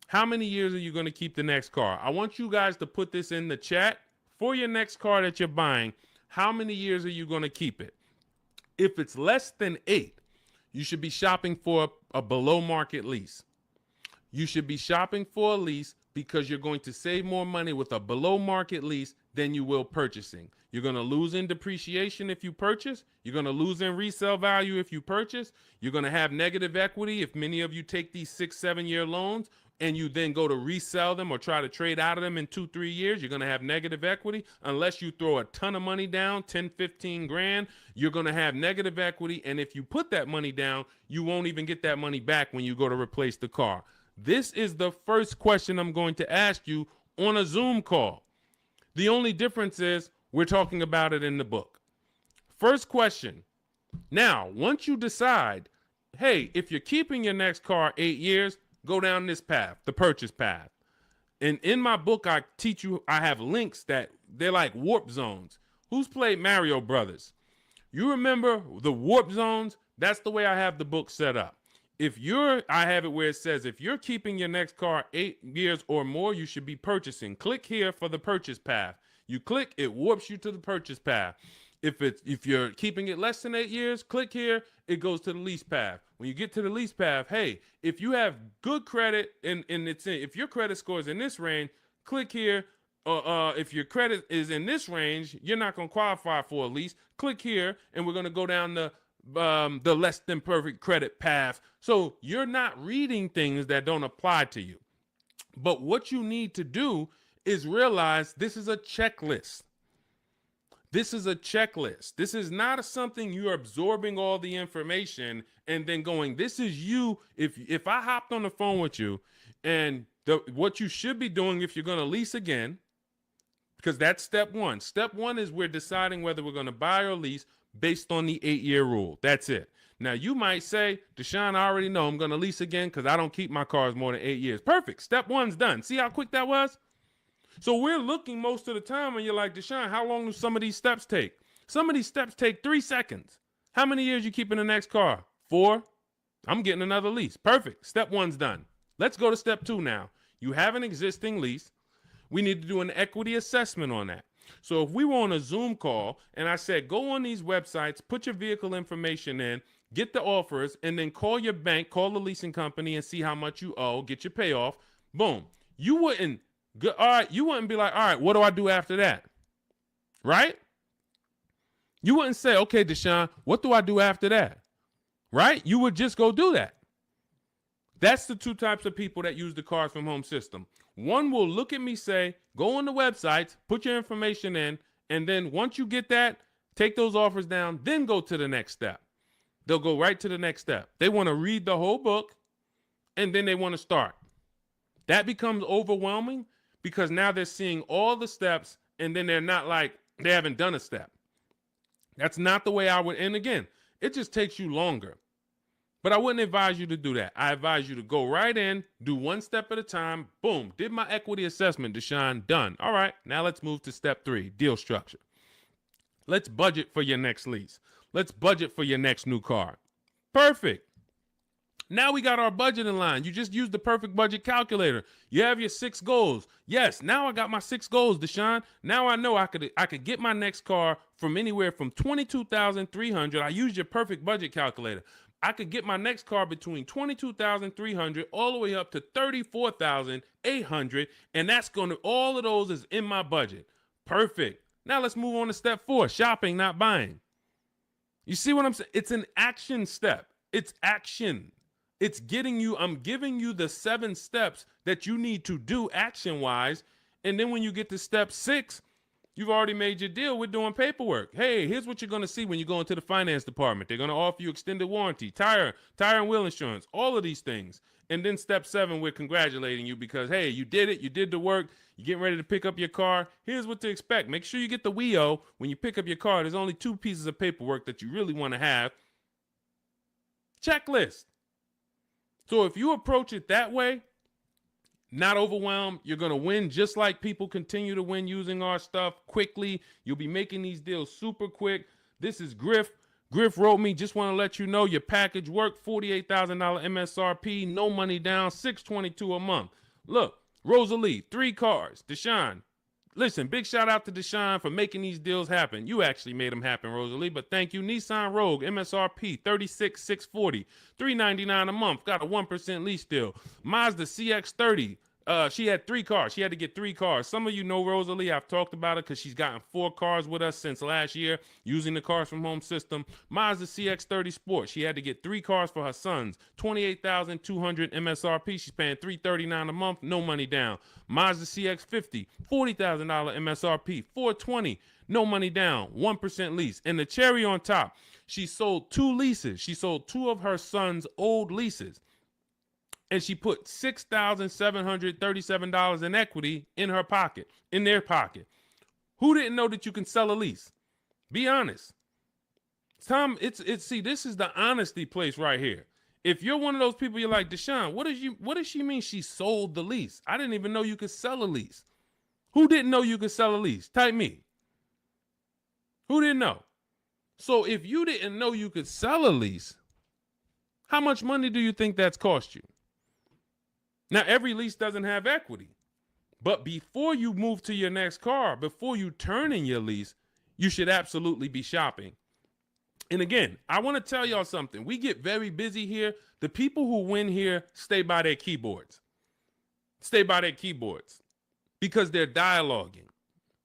How many years are you going to keep the next car? I want you guys to put this in the chat. For your next car that you're buying, how many years are you going to keep it? If it's less than 8, you should be shopping for a below market lease. You should be shopping for a lease because you're going to save more money with a below market lease than you will purchasing. You're going to lose in depreciation if you purchase. You're going to lose in resale value if you purchase. You're going to have negative equity if many of you take these 6-7 year loans and you then go to resell them or try to trade out of them in 2-3 years. You're going to have negative equity. Unless you throw a ton of money down, 10, 15 grand, you're going to have negative equity. And if you put that money down, you won't even get that money back when you go to replace the car. This is the first question I'm going to ask you on a Zoom call. The only difference is we're talking about it in the book. First question. Now, once you decide, hey, if you're keeping your next car 8 years, go down this path, the purchase path. And in my book, I teach you, I have links that they're like warp zones. Who's played Mario Brothers? You remember the warp zones? That's the way I have the book set up. I have it where it says, if you're keeping your next car 8 years or more, you should be purchasing. Click here for the purchase path. You click, it warps you to the purchase path. If you're keeping it less than 8 years, click here, it goes to the lease path. When you get to the lease path, hey, if you have good credit and if your credit score is in this range, click here. If your credit is in this range, you're not going to qualify for a lease. Click here, and we're going to go down the less than perfect credit path. So you're not reading things that don't apply to you. But what you need to do is realize this is a checklist. This is a checklist. This is not something you're absorbing all the information and then going, this is you. If I hopped on the phone with you and what you should be doing if you're going to lease again, because that's step one. Step one is we're deciding whether we're going to buy or lease based on the 8-year rule. That's it. Now, you might say, Deshone, I already know I'm going to lease again because I don't keep my cars more than 8 years. Perfect. Step one's done. See how quick that was? So we're looking most of the time and you're like, Deshone, how long do some of these steps take? Some of these steps take 3 seconds. How many years you keep in the next car? 4? I'm getting another lease. Perfect. Step one's done. Let's go to step 2 now. You have an existing lease. We need to do an equity assessment on that. So if we were on a Zoom call and I said, go on these websites, put your vehicle information in, get the offers, and then call your bank, call the leasing company and see how much you owe, get your payoff. Boom. You wouldn't be like, all right, what do I do after that? Right? You wouldn't say, okay, Deshone, what do I do after that? Right? You would just go do that. That's the 2 types of people that use the Cars from Home system. One will look at me, say, go on the websites, put your information in, and then once you get that, take those offers down, then go to the next step. They'll go right to the next step. They want to read the whole book, and then they want to start. That becomes overwhelming because now they're seeing all the steps, and then they're not like, they haven't done a step. That's not the way I would, and again, it just takes you longer. But I wouldn't advise you to do that. I advise you to go right in, do 1 step at a time. Boom, did my equity assessment, Deshone, done. All right, now let's move to step 3, deal structure. Let's budget for your next lease. Let's budget for your next new car. Perfect. Now we got our budget in line. You just used the perfect budget calculator. You have your 6 goals. Yes, now I got my 6 goals, Deshone. Now I know I could get my next car from anywhere from $22,300. I used your perfect budget calculator. I could get my next car between $22,300 all the way up to $34,800, and that's going to, all of those is in my budget. Perfect. Now let's move on to step 4, shopping, not buying. You see what I'm saying? It's an action step. It's action. It's getting you, I'm giving you the 7 steps that you need to do action-wise, and then when you get to step 6, you've already made your deal with doing paperwork. Hey, here's what you're going to see when you go into the finance department. They're going to offer you extended warranty, tire and wheel insurance, all of these things. And then step 7, we're congratulating you because, hey, you did it. You did the work. You're getting ready to pick up your car. Here's what to expect. Make sure you get the WIO when you pick up your car. There's only 2 pieces of paperwork that you really want to have. Checklist. So if you approach it that way, not overwhelmed, you're going to win just like people continue to win using our stuff quickly. You'll be making these deals super quick. This is Griff. Griff wrote me, just want to let you know your package worked, $48,000 MSRP, no money down, $622 a month. Look, Rosalie, 3 cars. Deshone, listen, big shout out to Deshone for making these deals happen. You actually made them happen, Rosalie, but thank you. Nissan Rogue, MSRP, $36,640, $399 a month, got a 1% lease deal. Mazda CX-30, she had 3 cars. She had to get 3 cars. Some of you know Rosalie. I've talked about it because she's gotten 4 cars with us since last year using the Cars from Home system. Mazda CX-30 Sport. She had to get 3 cars for her sons. $28,200 MSRP. She's paying $339 a month. No money down. Mazda CX-50. $40,000 MSRP. $420. No money down. 1% lease. And the cherry on top, she sold 2 leases. She sold 2 of her sons' old leases. And she put $6,737 in equity in her pocket, in their pocket. Who didn't know that you can sell a lease? Be honest. Tom, see, this is the honesty place right here. If you're one of those people, you're like, Deshone, what does she mean she sold the lease? I didn't even know you could sell a lease. Who didn't know you could sell a lease? Type me. Who didn't know? So if you didn't know you could sell a lease, how much money do you think that's cost you? Now, every lease doesn't have equity, but before you move to your next car, before you turn in your lease, you should absolutely be shopping. And again, I want to tell y'all something. We get very busy here. The people who win here stay by their keyboards. Stay by their keyboards because they're dialoguing.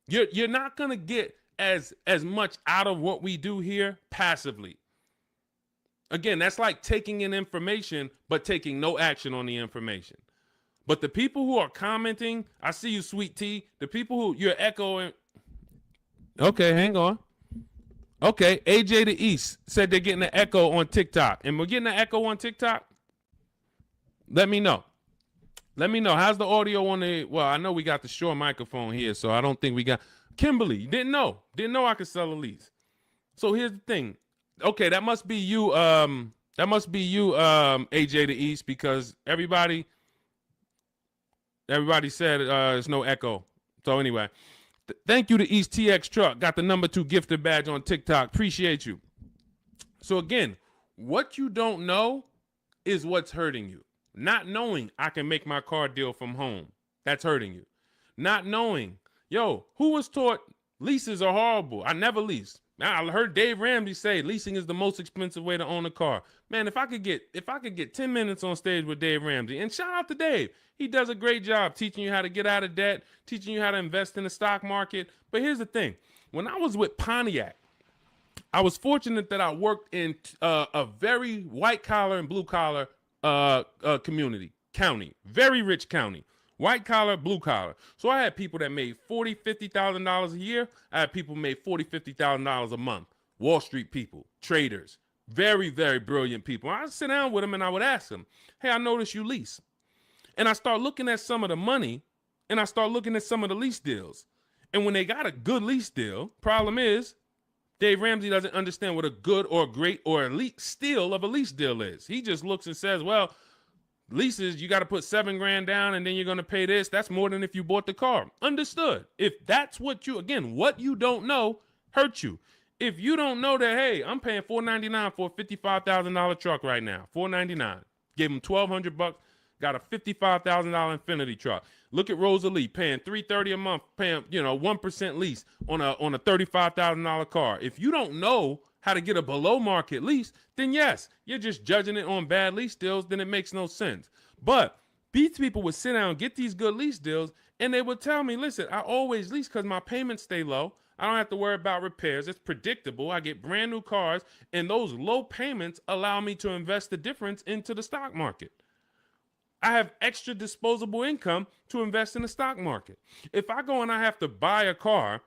You're not going to get as much out of what we do here passively. Again, that's like taking in information, but taking no action on the information. But the people who are commenting, I see you, Sweet Tea. The people who you're echoing. Okay, hang on. Okay, AJ the East said they're getting an echo on TikTok. And we're getting an echo on TikTok? Let me know. Let me know. How's the audio on the, well, I know we got the Shure microphone here, so I don't think we got, Kimberly, didn't know I could sell a lease. So here's the thing. Okay, that must be you, AJ the East, because everybody said there's no echo. So anyway, thank you to East TX Truck. Got the #2 gifted badge on TikTok. Appreciate you. So again, what you don't know is what's hurting you. Not knowing I can make my car deal from home. That's hurting you. Not knowing, yo, who was taught leases are horrible? I never leased. I heard Dave Ramsey say leasing is the most expensive way to own a car. Man, if I could get 10 minutes on stage with Dave Ramsey, and shout out to Dave. He does a great job teaching you how to get out of debt, teaching you how to invest in the stock market. But here's the thing. When I was with Pontiac, I was fortunate that I worked in a very white collar and blue collar county, very rich county. White collar, blue collar. So I had people that made $40,000, $50,000 a year. I had people who made $40,000, $50,000 a month. Wall Street people, traders, very, very brilliant people. I'd sit down with them and I would ask them, hey, I noticed you lease. And I start looking at some of the money and I start looking at some of the lease deals. And when they got a good lease deal, problem is Dave Ramsey doesn't understand what a good or great or elite steal of a lease deal is. He just looks and says, well, leases, you got to put $7,000 down and then you're going to pay this. That's more than if you bought the car. Understood. If that's what you don't know hurts you. If you don't know that, hey, I'm paying $499 for a $55,000 truck right now, $499. Gave him $1,200, got a $55,000 Infiniti truck. Look at Rosalie paying $330 a month, paying 1% lease on a $35,000 car. If you don't know how to get a below market lease, then yes, you're just judging it on bad lease deals, then it makes no sense. But these people would sit down and get these good lease deals, and they would tell me, listen, I always lease because my payments stay low. I don't have to worry about repairs. It's predictable. I get brand new cars, and those low payments allow me to invest the difference into the stock market. I have extra disposable income to invest in the stock market. If I go and I have to buy a car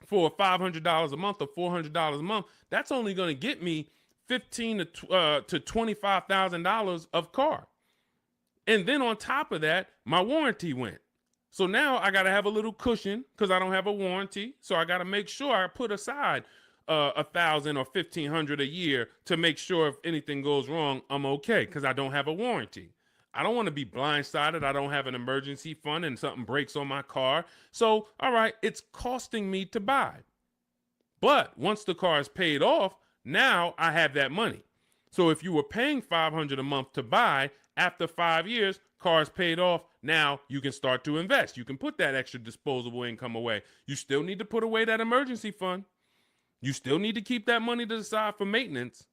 for $500 a month or $400 a month, that's only going to get me $15,000 to $25,000 of car. And then on top of that, my warranty went. So now I got to have a little cushion because I don't have a warranty. So I got to make sure I put aside $1,000 or $1,500 a year to make sure if anything goes wrong, I'm okay because I don't have a warranty. I don't want to be blindsided. I don't have an emergency fund and something breaks on my car. So, all right, it's costing me to buy. But once the car is paid off, now I have that money. So if you were paying $500 a month to buy, after 5 years, car is paid off. Now you can start to invest. You can put that extra disposable income away. You still need to put away that emergency fund. You still need to keep that money to the side for maintenance.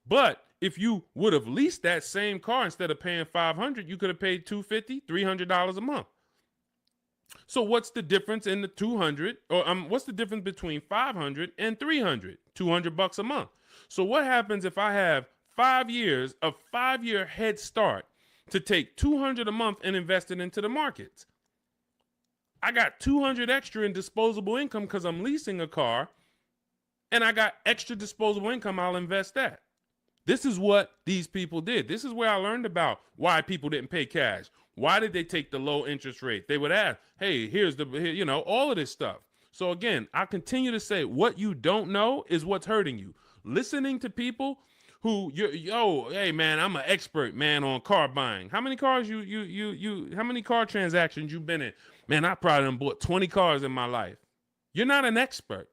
But if you would have leased that same car instead of paying $500, you could have paid $250, $300 a month. So what's the difference in the 200 or what's the difference between 500 and 300? $200 a month. So what happens if I have 5 years of 5-year head start to take $200 a month and invest it into the markets? I got $200 extra in disposable income because I'm leasing a car, and I got extra disposable income. I'll invest that. This is what these people did. This is where I learned about why people didn't pay cash. Why did they take the low interest rate? They would ask, hey, here's all of this stuff. So again, I continue to say what you don't know is what's hurting you. Listening to people who hey man, I'm an expert, man, on car buying. How many cars how many car transactions you been in? Man, I probably done bought 20 cars in my life. You're not an expert.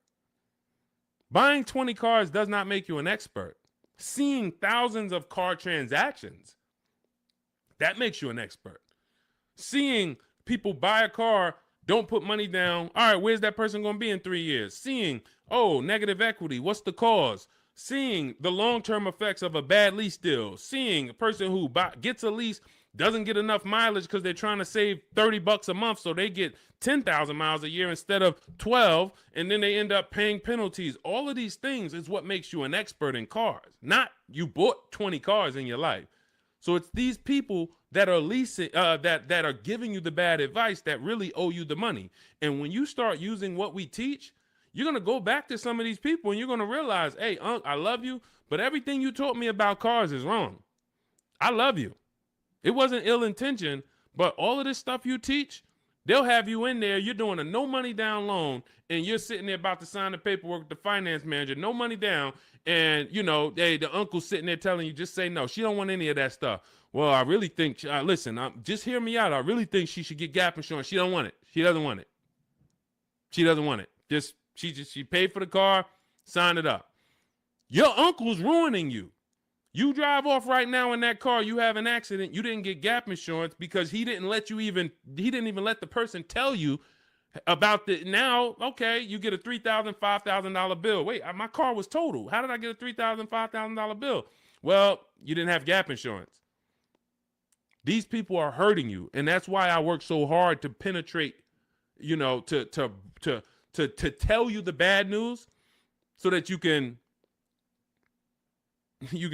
Buying 20 cars does not make you an expert. Seeing thousands of car transactions, that makes you an expert. Seeing people buy a car, don't put money down. All right, where's that person going to be in 3 years? Seeing, oh, negative equity. What's the cause? Seeing the long-term effects of a bad lease deal. Seeing a person who gets a lease, doesn't get enough mileage because they're trying to save $30 a month, so they get 10,000 miles a year instead of 12, and then they end up paying penalties. All of these things is what makes you an expert in cars, not you bought 20 cars in your life. So it's these people that are leasing, that are giving you the bad advice that really owe you the money. And when you start using what we teach, you're going to go back to some of these people and you're going to realize, hey, Unc, I love you, but everything you taught me about cars is wrong. I love you. It wasn't ill intention, but all of this stuff you teach, they'll have you in there. You're doing a no money down loan and you're sitting there about to sign the paperwork with the finance manager, no money down. And, you know, the uncle's sitting there telling you, just say no. She don't want any of that stuff. Well, I really think, listen, just hear me out. I really think she should get gap insurance. She don't want it. She doesn't want it. She doesn't want it. She paid for the car, signed it up. Your uncle's ruining you. You drive off right now in that car, you have an accident, you didn't get gap insurance because he didn't even let the person tell you about now, okay, you get a $3,000, $5,000 bill. Wait, my car was totaled. How did I get a $3,000, $5,000 bill? Well, you didn't have gap insurance. These people are hurting you, and that's why I work so hard to penetrate, you know, to tell you the bad news so that you can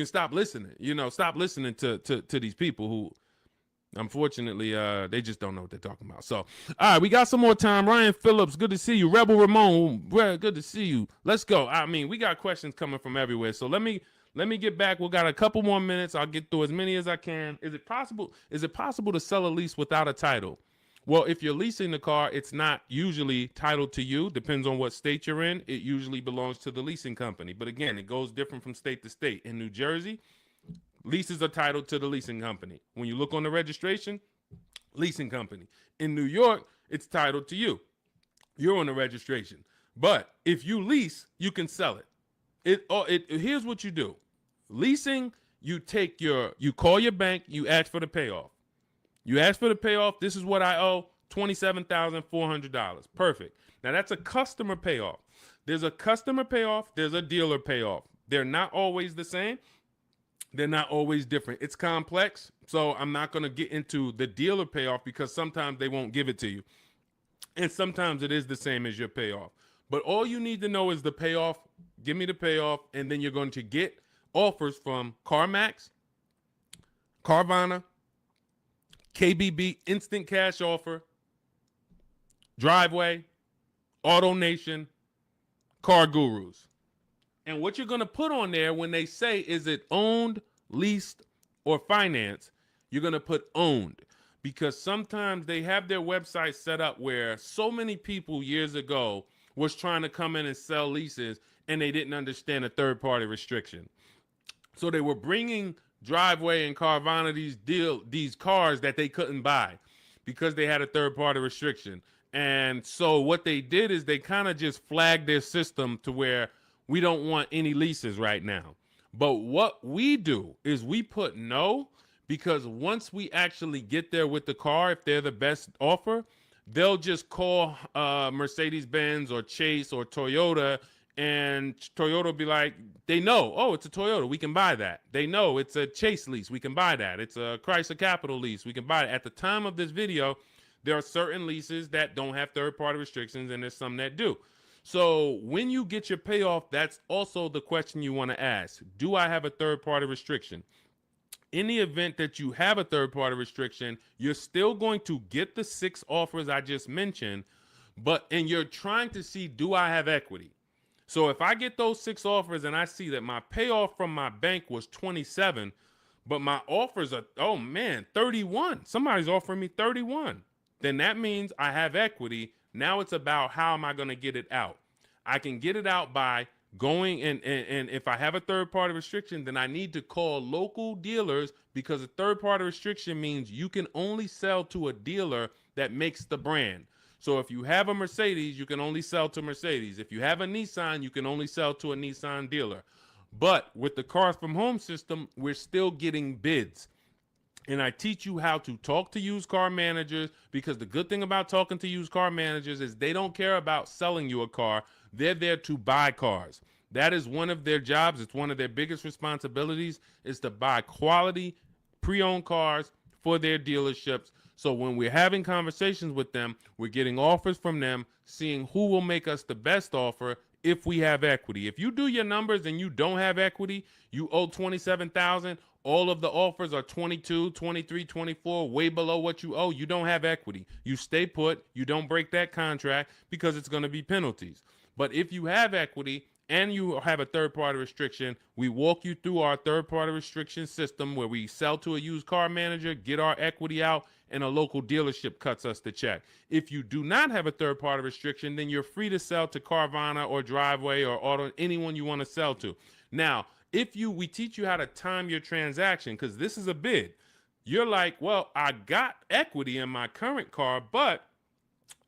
stop listening, stop listening to these people who, unfortunately, they just don't know what they're talking about. So, all right, we got some more time. Ryan Phillips, good to see you. Rebel Ramon, good to see you. Let's go. I mean, we got questions coming from everywhere. So let me get back. We got a couple more minutes. I'll get through as many as I can. Is it possible to sell a lease without a title? Well, if you're leasing the car, it's not usually titled to you. Depends on what state you're in. It usually belongs to the leasing company. But again, it goes different from state to state. In New Jersey, leases are titled to the leasing company. When you look on the registration, leasing company. In New York, it's titled to you. You're on the registration. But if you lease, you can sell it. Here's what you do. Leasing, you call your bank, you ask for the payoff. You ask for the payoff. This is what I owe, $27,400. Perfect. Now, that's a customer payoff. There's a customer payoff. There's a dealer payoff. They're not always the same. They're not always different. It's complex, so I'm not going to get into the dealer payoff because sometimes they won't give it to you. And sometimes it is the same as your payoff. But all you need to know is the payoff. Give me the payoff, and then you're going to get offers from CarMax, Carvana, KBB, Instant Cash Offer, Driveway, AutoNation, Car Gurus. And what you're going to put on there when they say, is it owned, leased, or financed, you're going to put owned. Because sometimes they have their website set up where so many people years ago was trying to come in and sell leases and they didn't understand a third-party restriction. So they were bringing Driveway and Carvana these cars that they couldn't buy because they had a third-party restriction. And so what they did is they kind of just flagged their system to where we don't want any leases right now. But what we do is we put no, because once we actually get there with the car, if they're the best offer, they'll just call Mercedes-Benz or Chase or Toyota, and Toyota will be like, they know, oh, it's a Toyota, we can buy that. They know it's a Chase lease, we can buy that. It's a Chrysler Capital lease, we can buy it. At the time of this video, there are certain leases that don't have third-party restrictions, and there's some that do. So when you get your payoff, that's also the question you want to ask. Do I have a third-party restriction? In the event that you have a third-party restriction, you're still going to get the 6 offers I just mentioned, and you're trying to see, do I have equity? So if I get those 6 offers and I see that my payoff from my bank was 27, but my offers are, 31. Somebody's offering me 31. Then that means I have equity. Now it's about how am I going to get it out? I can get it out by going and if I have a third party restriction, then I need to call local dealers, because a third party restriction means you can only sell to a dealer that makes the brand. So if you have a Mercedes, you can only sell to Mercedes. If you have a Nissan, you can only sell to a Nissan dealer. But with the Cars from Home system, we're still getting bids. And I teach you how to talk to used car managers, because the good thing about talking to used car managers is they don't care about selling you a car. They're there to buy cars. That is one of their jobs. It's one of their biggest responsibilities, is to buy quality pre-owned cars for their dealerships. So when we're having conversations with them, we're getting offers from them, seeing who will make us the best offer if we have equity. If you do your numbers and you don't have equity, you owe 27,000, all of the offers are 22, 23, 24, way below what you owe. You don't have equity. You stay put. You don't break that contract, because it's going to be penalties. But if you have equity and you have a third-party restriction, we walk you through our third-party restriction system, where we sell to a used car manager, get our equity out, and a local dealership cuts us the check. If you do not have a third-party restriction, then you're free to sell to Carvana or Driveway or Auto, anyone you want to sell to. Now, we teach you how to time your transaction, because this is a bid. You're like, well, I got equity in my current car, but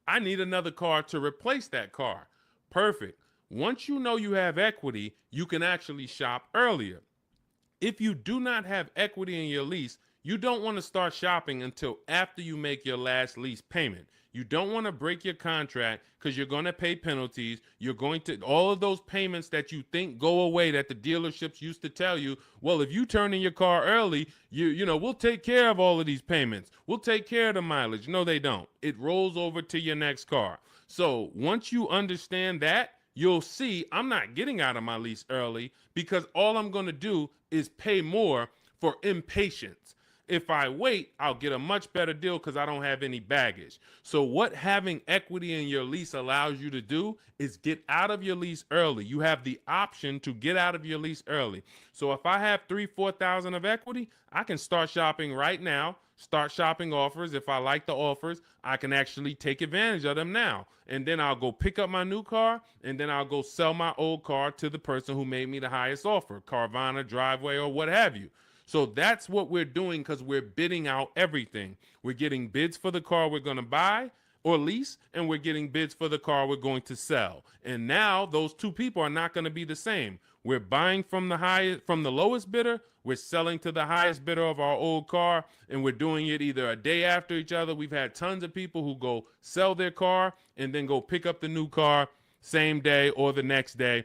I need another car to replace that car. Perfect. Once you know you have equity, you can actually shop earlier. If you do not have equity in your lease, you don't want to start shopping until after you make your last lease payment. You don't want to break your contract, because you're going to pay penalties. You're going to, all of those payments that you think go away, that the dealerships used to tell you, well, if you turn in your car early, we'll take care of all of these payments. We'll take care of the mileage. No, they don't. It rolls over to your next car. So once you understand that, you'll see I'm not getting out of my lease early, because all I'm going to do is pay more for impatience. If I wait, I'll get a much better deal, because I don't have any baggage. So what having equity in your lease allows you to do is get out of your lease early. You have the option to get out of your lease early. So if I have 3,000-4,000 of equity, I can start shopping right now, start shopping offers. If I like the offers, I can actually take advantage of them now. And then I'll go pick up my new car, and then I'll go sell my old car to the person who made me the highest offer, Carvana, Driveway, or what have you. So that's what we're doing, because we're bidding out everything. We're getting bids for the car we're going to buy or lease, and we're getting bids for the car we're going to sell. And now those two people are not going to be the same. We're buying from the lowest bidder, we're selling to the highest bidder of our old car, and we're doing it either a day after each other. We've had tons of people who go sell their car and then go pick up the new car same day or the next day,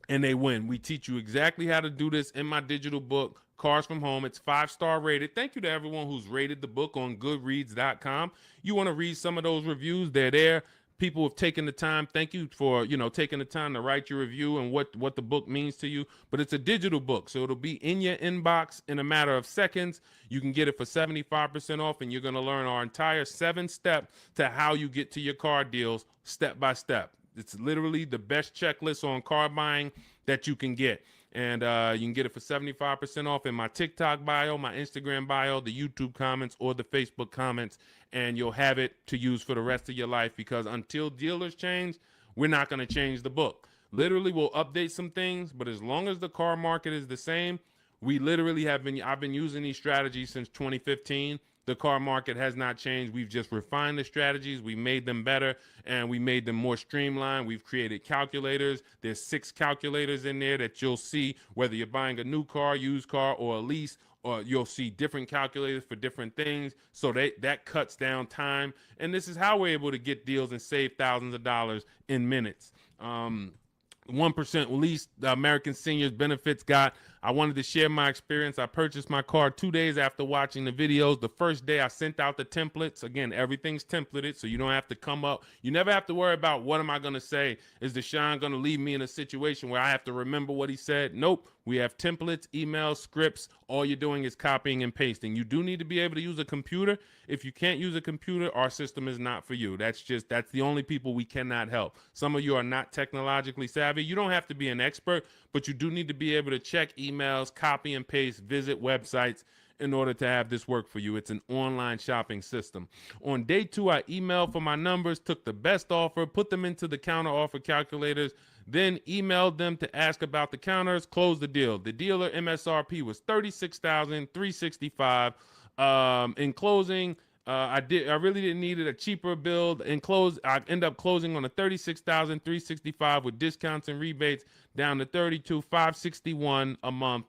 and they win. We teach you exactly how to do this in my digital book, Cars from Home. It's 5-star rated. Thank you to everyone who's rated the book on goodreads.com. You want to read some of those reviews, they're there. People have taken the time. Thank you for, taking the time to write your review and what the book means to you. But it's a digital book, so it'll be in your inbox in a matter of seconds. You can get it for 75% off, and you're going to learn our entire 7-step to how you get to your car deals step by step. It's literally the best checklist on car buying that you can get. And you can get it for 75% off in my TikTok bio, my Instagram bio, the YouTube comments, or the Facebook comments. And you'll have it to use for the rest of your life, because until dealers change, we're not going to change the book. Literally, we'll update some things, but as long as the car market is the same, we literally I've been using these strategies since 2015. The car market has not changed. We've just refined the strategies. We made them better, and we made them more streamlined. We've created calculators. There's 6 calculators in there that you'll see whether you're buying a new car, used car, or a lease, or you'll see different calculators for different things. So that cuts down time. And this is how we're able to get deals and save thousands of dollars in minutes. 1% lease, the American Seniors Benefits got. I wanted to share my experience. I purchased my car 2 days after watching the videos. The first day I sent out the templates. Again, everything's templated, so you don't have to come up. You never have to worry about what am I going to say. Is Deshone going to leave me in a situation where I have to remember what he said? Nope. We have templates, emails, scripts. All you're doing is copying and pasting. You do need to be able to use a computer. If you can't use a computer, our system is not for you. That's the only people we cannot help. Some of you are not technologically savvy. You don't have to be an expert, but you do need to be able to check emails, copy and paste, visit websites, in order to have this work for you. It's an online shopping system. On day 2, I emailed for my numbers, took the best offer, put them into the counter offer calculators, then emailed them to ask about the counters, closed the deal. The dealer MSRP was $36,365. In closing, I really didn't need it, a cheaper build. In close, I end up closing on a $36,365 with discounts and rebates down to $32,561 a month.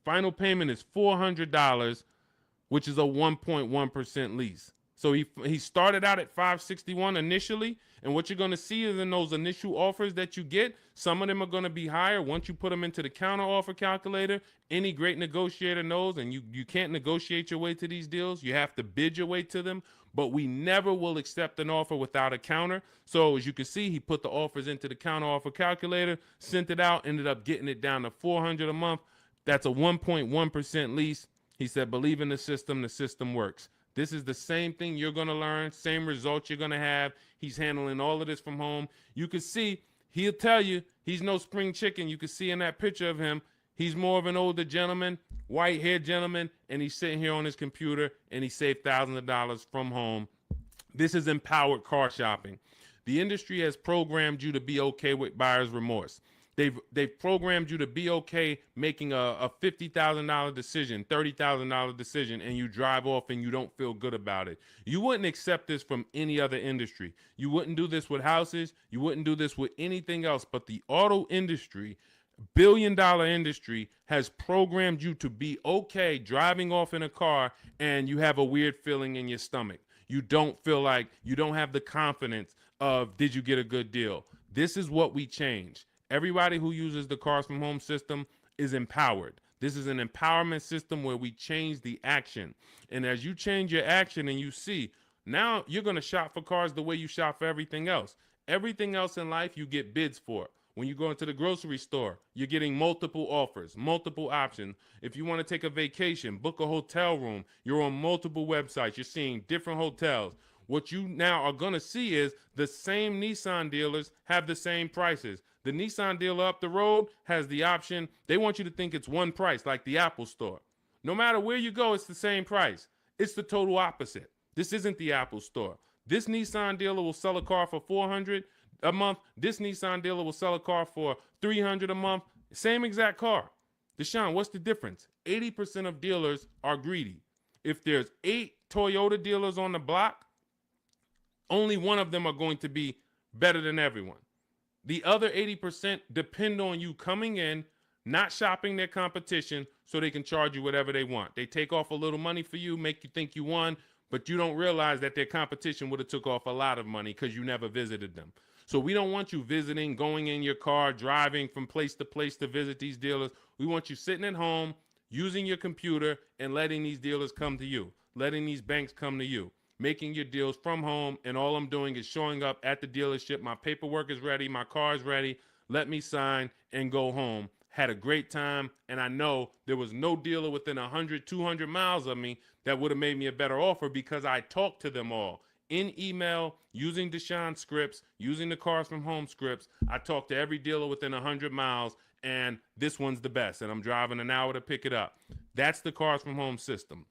Final payment is $400, which is a 1.1% lease. So he started out at $561 initially, and what you're going to see is in those initial offers that you get, some of them are going to be higher. Once you put them into the counter offer calculator, any great negotiator knows, and you can't negotiate your way to these deals. You have to bid your way to them, but we never will accept an offer without a counter. So as you can see, he put the offers into the counter offer calculator, sent it out, ended up getting it down to $400 a month. That's a 1.1% lease. He said, believe in the system works. This is the same thing you're going to learn, same results you're going to have. He's handling all of this from home. You can see, he'll tell you, he's no spring chicken. You can see in that picture of him, he's more of an older gentleman, white-haired gentleman, and he's sitting here on his computer, and he saved thousands of dollars from home. This is empowered car shopping. The industry has programmed you to be okay with buyer's remorse. They've programmed you to be okay making a $50,000 decision, $30,000 decision, and you drive off and you don't feel good about it. You wouldn't accept this from any other industry. You wouldn't do this with houses. You wouldn't do this with anything else. But the auto industry, billion-dollar industry, has programmed you to be okay driving off in a car and you have a weird feeling in your stomach. You don't feel like, you don't have the confidence of, did you get a good deal? This is what we change. Everybody who uses the Cars from Home system is empowered. This is an empowerment system where we change the action. And as you change your action and you see, now you're going to shop for cars the way you shop for everything else. Everything else in life you get bids for. When you go into the grocery store, you're getting multiple offers, multiple options. If you want to take a vacation, book a hotel room, you're on multiple websites. You're seeing different hotels. What you now are going to see is the same Nissan dealers have the same prices. The Nissan dealer up the road has the option. They want you to think it's one price, like the Apple store. No matter where you go, it's the same price. It's the total opposite. This isn't the Apple store. This Nissan dealer will sell a car for $400 a month. This Nissan dealer will sell a car for $300 a month. Same exact car. Deshone, what's the difference? 80% of dealers are greedy. If there's 8 Toyota dealers on the block, only one of them are going to be better than everyone. The other 80% depend on you coming in, not shopping their competition so they can charge you whatever they want. They take off a little money for you, make you think you won, but you don't realize that their competition would have took off a lot of money because you never visited them. So we don't want you visiting, going in your car, driving from place to visit these dealers. We want you sitting at home, using your computer, and letting these dealers come to you, letting these banks come to you, making your deals from home, and all I'm doing is showing up at the dealership. My paperwork is ready. My car is ready. Let me sign and go home. Had a great time, and I know there was no dealer within 100, 200 miles of me that would have made me a better offer because I talked to them all. In email, using Deshone scripts, using the Cars from Home scripts, I talked to every dealer within 100 miles, and this one's the best, and I'm driving an hour to pick it up. That's the Cars from Home system.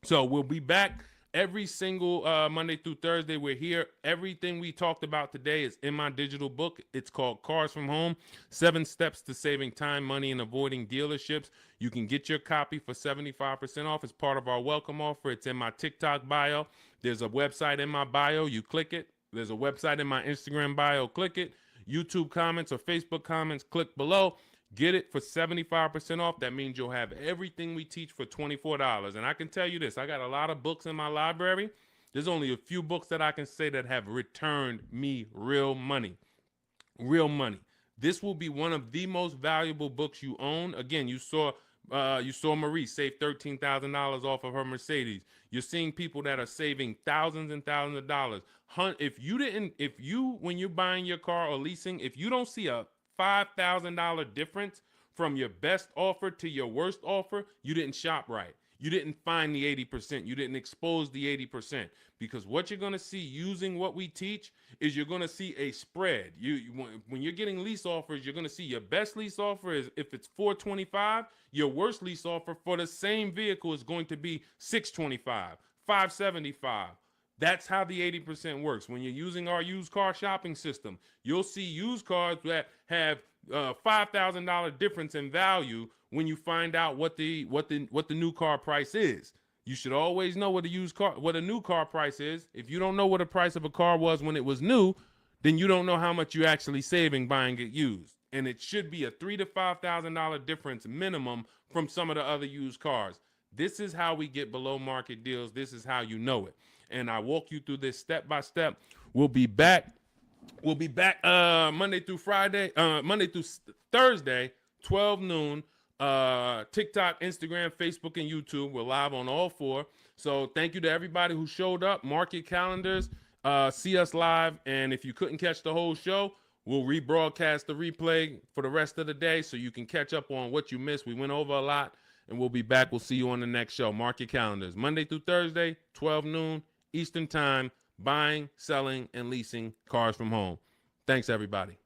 So we'll be back every single Monday through Thursday. We're here. Everything we talked about today is in my digital book. It's called Cars from Home, 7 Steps to Saving Time, Money, and Avoiding Dealerships. You can get your copy for 75% off as part of our welcome offer. It's in my TikTok bio. There's a website in my bio. You click it. There's a website in my Instagram bio. Click it. YouTube comments or Facebook comments, click below. Get it for 75% off. That means you'll have everything we teach for $24. And I can tell you this, I got a lot of books in my library. There's only a few books that I can say that have returned me real money. Real money. This will be one of the most valuable books you own. Again, you saw Marie save $13,000 off of her Mercedes. You're seeing people that are saving thousands and thousands of dollars. When you're buying your car or leasing, if you don't see a $5,000 difference from your best offer to your worst offer, you didn't shop right. You didn't find the 80%. You didn't expose the 80%. Because what you're going to see using what we teach is you're going to see a spread. When you're getting lease offers, you're going to see your best lease offer is if it's 425, your worst lease offer for the same vehicle is going to be 625, 575. That's how the 80% works. When you're using our used car shopping system, you'll see used cars that have $5,000 difference in value when you find out what the new car price is. You should always know what a new car price is. If you don't know what the price of a car was when it was new, then you don't know how much you're actually saving buying it used. And it should be a $3,000 to $5,000 difference minimum from some of the other used cars. This is how we get below market deals. This is how you know it. And I walk you through this step by step. We'll be back Monday through Thursday, 12 noon. TikTok, Instagram, Facebook, and YouTube. We're live on all four. So thank you to everybody who showed up. Mark your calendars. See us live. And if you couldn't catch the whole show, we'll rebroadcast the replay for the rest of the day so you can catch up on what you missed. We went over a lot, and we'll be back. We'll see you on the next show. Mark your calendars. Monday through Thursday, 12 noon Eastern Time, buying, selling, and leasing cars from home. Thanks, everybody.